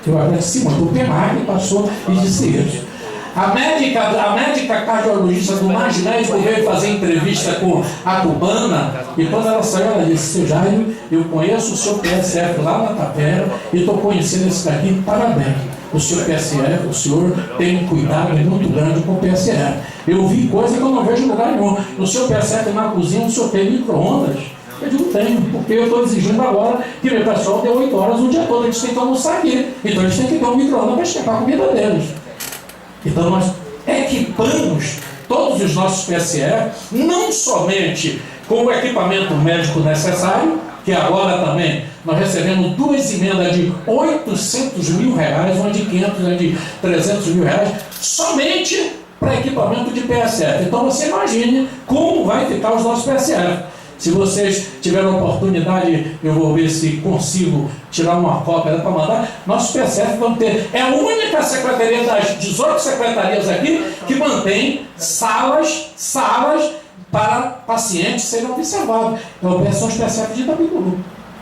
Eu agradeci muito. O PEMAC passou e disse isso. A médica cardiologista do Mais Médico veio fazer entrevista com a cubana e quando ela saiu, ela disse, seu Jairo, eu conheço o seu PSF lá na Tapera e estou conhecendo esse daqui, parabéns. O seu PSF, o senhor tem um cuidado muito grande com o PSF. Eu vi coisa que eu não vejo em lugar nenhum. No seu PSF, na cozinha, o senhor tem micro-ondas? Eu digo, tenho, porque eu estou exigindo agora que meu pessoal dê 8 horas o dia todo, eles têm que almoçar aqui. Então eles têm que ter um micro-ondas para esquentar a comida deles. Então nós equipamos todos os nossos PSF, não somente com o equipamento médico necessário, que agora também nós recebemos 2 emendas de 800 mil reais, uma de 500, uma de 300 mil reais, somente para equipamento de PSF. Então você imagine como vai ficar os nossos PSF. Se vocês tiverem a oportunidade, eu vou ver se consigo tirar uma cópia para mandar. Nossos PSF vão ter. É a única secretaria das 18 secretarias aqui que mantém salas para pacientes serem observados. São os PSF de Itapicuru.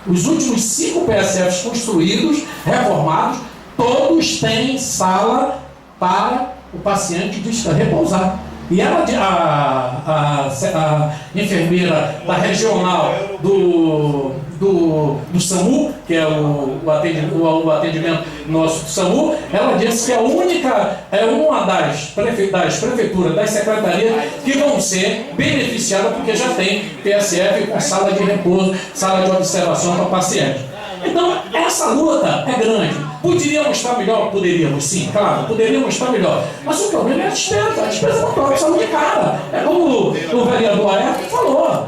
Os últimos 5 PSFs construídos, reformados, todos têm sala para o paciente repousar. E ela, a enfermeira da regional do SAMU, que é o atendimento nosso do SAMU, ela disse que é uma das prefeituras, das secretarias, que vão ser beneficiadas porque já tem PSF com sala de repouso, sala de observação para pacientes. Então, essa luta é grande. Poderíamos estar melhor? Poderíamos, sim, claro, poderíamos estar melhor. Mas o problema é a despesa não própria saúde cara. É como o vereador Ayrton falou.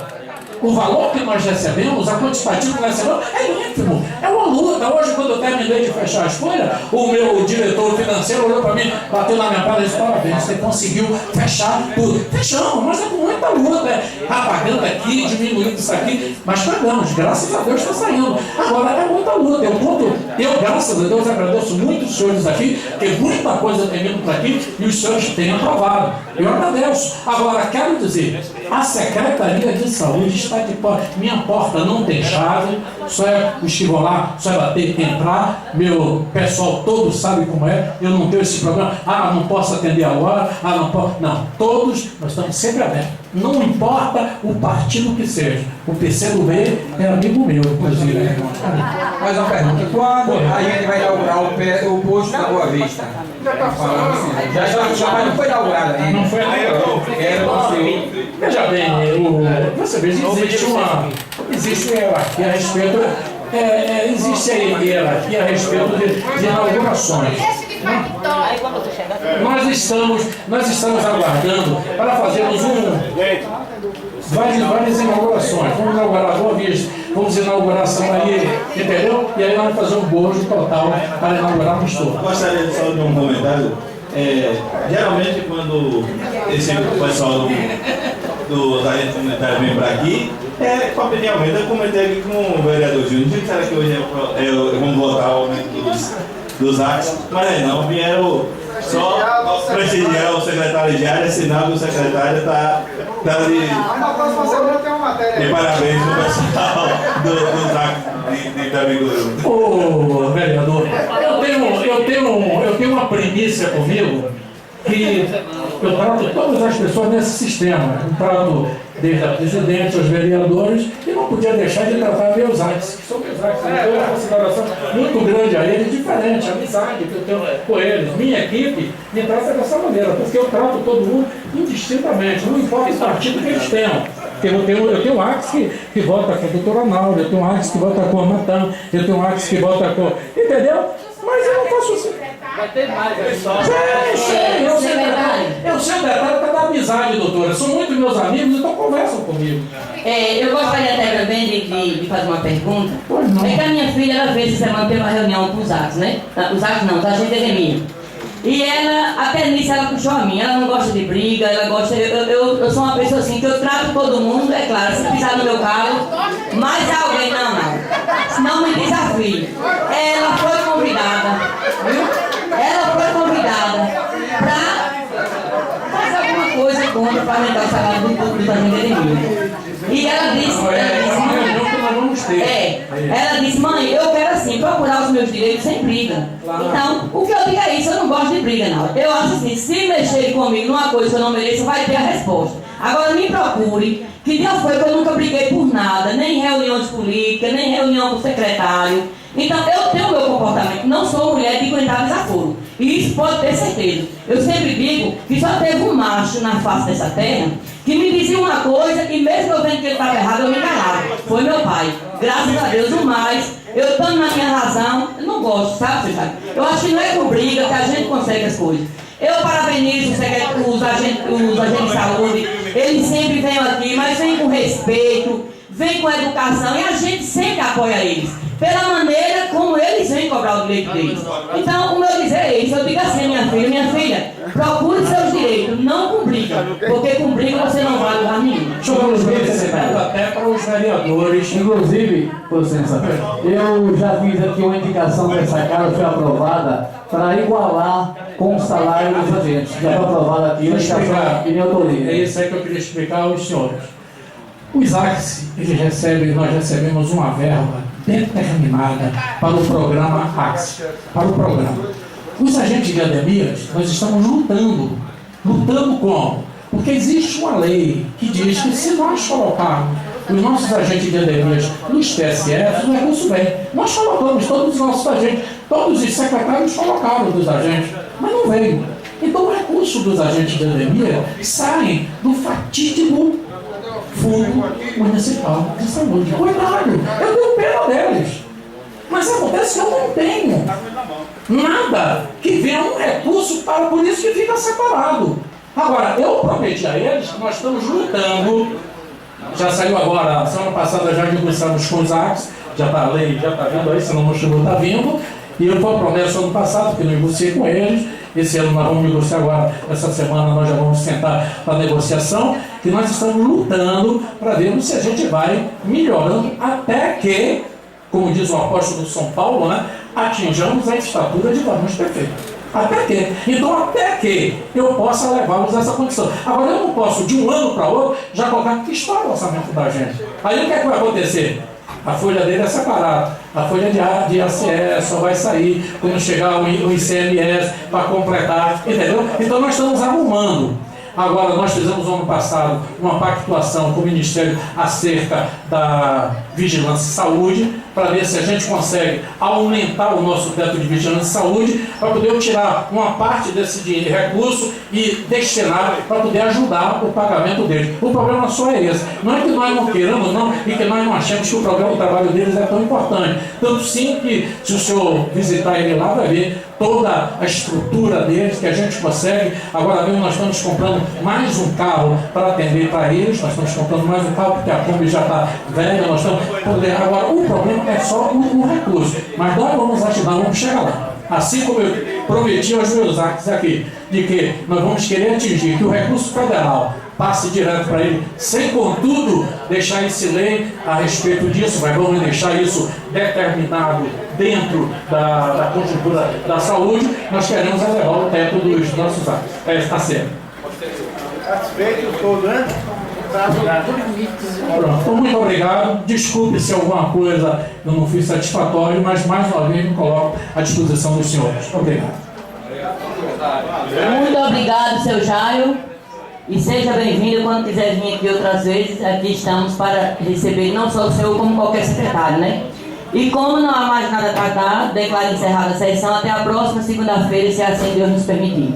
O valor que nós recebemos, a quantitativa que nós recebemos, é ínfimo. É uma luta. Hoje, quando eu terminei de fechar a folha, o meu diretor financeiro olhou para mim, bateu na minha cara e disse: parabéns, você conseguiu fechar tudo. Fechamos, mas é com muita luta. Apagando aqui, diminuindo isso aqui, mas pagamos. Graças a Deus está saindo. Agora, é muita luta. Eu, graças a Deus, agradeço muito os senhores aqui, porque muita coisa tem vindo para aqui e os senhores têm aprovado. Eu agradeço. Agora, quero dizer, a Secretaria de Saúde está de porta. Minha porta não tem chave, só é os que vão lá, só é bater, entrar. Meu pessoal todo sabe como é. Eu não tenho esse problema. Ah, não posso atender agora. Ah, não posso. Não, todos nós estamos sempre abertos. Não importa o partido que seja. O PCdoB é amigo meu, inclusive. Mais uma pergunta. Quando a gente vai inaugurar o posto da Boa Vista? Já não foi inaugurado ainda. Não foi inaugurado. Veja bem, você vê, existe hierarquia a respeito, existe a hierarquia a respeito de inaugurações. Nós estamos aguardando para fazermos várias inaugurações. Vamos inaugurar a Boa Vista, vamos inaugurar a Samaria, entendeu? E aí nós vamos fazer um bojo total para inaugurarmos tudo. Gostaria só de um comentário. Geralmente quando esse pessoal da rede comunitária vem para aqui, opinialmente eu comentei aqui com o vereador Júnior, disse que hoje vamos votar o aumento dos actos, mas não, vieram só prestigiar o secretário de área, sinal que o secretário está de parabéns no pessoal dos actos de Itabiguru. Ô, vereador, eu tenho uma premissa comigo que eu trato todas as pessoas nesse sistema. Eu trato desde a presidente aos vereadores e não podia deixar de tratar meus actos, que são meus actos. Eu tenho uma consideração muito grande a eles, diferente, a amizade que eu tenho com eles. Minha equipe me trata dessa maneira, porque eu trato todo mundo indistintamente, não importa o partido que eles tenham. Eu tenho um Axis que vota com a doutora Naura, eu tenho um Axis que vota com a Matan, eu tenho um Axis que vota com... Entendeu? Mas eu não faço assim. Vai ter mais, pessoal. Eu sei o detalhe da amizade, doutora. São muito meus amigos, então conversam comigo. Eu gostaria até também de fazer uma pergunta. É que a minha filha, ela fez essa semana, teve uma reunião com os Axis, né? Os Axis não, os agentes de Edemir. E ela, até nisso, ela puxou a mim. Ela não gosta de briga, ela gosta... Eu sou uma pessoa assim, que eu trato todo mundo, é claro, se pisar no meu carro, mais alguém, não me desafie. Ela foi convidada, viu? Ela foi convidada para fazer alguma coisa contra para aumentar o salário do público da gente. E ela disse, ela disse, mãe, eu quero assim, procurar os meus direitos sem briga. Então, o que eu digo é isso, eu não gosto de briga, não. Eu acho assim, se mexer comigo numa coisa que eu não mereço, vai ter a resposta. Agora me procure, que Deus foi que eu nunca briguei por nada, nem reuniões políticas, nem reunião com o secretário. Então, eu tenho o meu comportamento, não sou mulher de aguentar desaforo. E isso pode ter certeza. Eu sempre digo que só teve um macho na face dessa terra que me dizia uma coisa e mesmo eu vendo que ele estava errado, eu me calava. Foi meu pai. Graças a Deus, o mais. Eu estou na minha razão, eu não gosto, sabe, César? Eu acho que não é com briga que a gente consegue as coisas. Eu parabenizo os agentes de saúde, eles sempre vêm aqui, mas vêm com respeito, vêm com educação e a gente sempre apoia eles. Pela maneira como eles vêm cobrar o direito deles. Então, o meu dizer é isso. Eu digo assim, minha filha, procure seus direitos, não com briga, porque com briga você não vai lugar nenhum. Até para os vereadores. Inclusive, por licença, eu já fiz aqui uma indicação dessa casa, foi aprovada para igualar com o salário dos agentes. Já foi aprovada aqui, em minha autoria. É isso aí que eu queria explicar aos senhores. Os Axis, nós recebemos uma verba determinada para o programa Axis, para o programa. Os agentes de Ademias, nós estamos lutando como? Porque existe uma lei que diz que se nós colocarmos os nossos agentes de endemias nos TSF, o recurso vem. Nós colocamos todos os nossos agentes, todos os secretários colocaram dos agentes, mas não veio. Então o recurso dos agentes de endemia saem do fatídico Fundo Municipal de Saúde. Coitado, eu tenho pena deles. Mas acontece que eu não tenho nada que venha um recurso para, por isso que fica separado. Agora, eu prometi a eles que nós estamos lutando, já saiu agora, semana passada já negociamos com os ACs, já está a lei, já está vindo aí, se não chegou, está vindo, e eu foi a promessa ano passado, que eu negociei com eles, esse ano nós vamos negociar agora, essa semana nós já vamos sentar para a negociação, que nós estamos lutando para vermos se a gente vai melhorando até que, como diz o apóstolo de São Paulo, né, atinjamos a estatura de varões perfeitos. Até que. Então, até que eu possa levá-los a essa condição. Agora, eu não posso, de um ano para outro, já colocar que está o orçamento da gente. Aí, o que é que vai acontecer? A folha dele é separada. A folha de ACS só vai sair quando chegar o ICMS para completar, entendeu? Então, nós estamos arrumando. Agora, nós fizemos no ano passado uma pactuação com o Ministério acerca da Vigilância e Saúde, para ver se a gente consegue aumentar o nosso teto de vigilância e saúde, para poder tirar uma parte desse recurso e destinar para poder ajudar o pagamento deles. O problema só é esse. Não é que nós não queiramos, não, e que nós não achamos que o programa de trabalho deles é tão importante. Tanto sim que, se o senhor visitar ele lá, vai ver toda a estrutura deles, que a gente consegue. Agora mesmo nós estamos comprando mais um carro para atender para eles, nós estamos comprando mais um carro porque a Kombi já está velha, nós estamos podendo. Agora, o problema é só o recurso, mas nós vamos ajudar, vamos chegar lá. Assim como eu prometi aos meus actos aqui, de que nós vamos querer atingir que o recurso federal passe direto para ele, sem contudo deixar esse lei a respeito disso, mas vamos deixar isso determinado dentro da conjuntura da saúde, nós queremos elevar o teto dos nossos atos. Está certo. Satisfeito todo, né? Pronto, muito obrigado. Desculpe se alguma coisa eu não fiz satisfatório, mas mais uma vez me coloco à disposição dos senhores. Obrigado. Muito obrigado, seu Jairo. E seja bem-vindo quando quiser vir aqui outras vezes. Aqui estamos para receber não só o senhor, como qualquer secretário, né? E como não há mais nada a tratar, declaro encerrada a sessão. Até a próxima segunda-feira, se assim Deus nos permitir.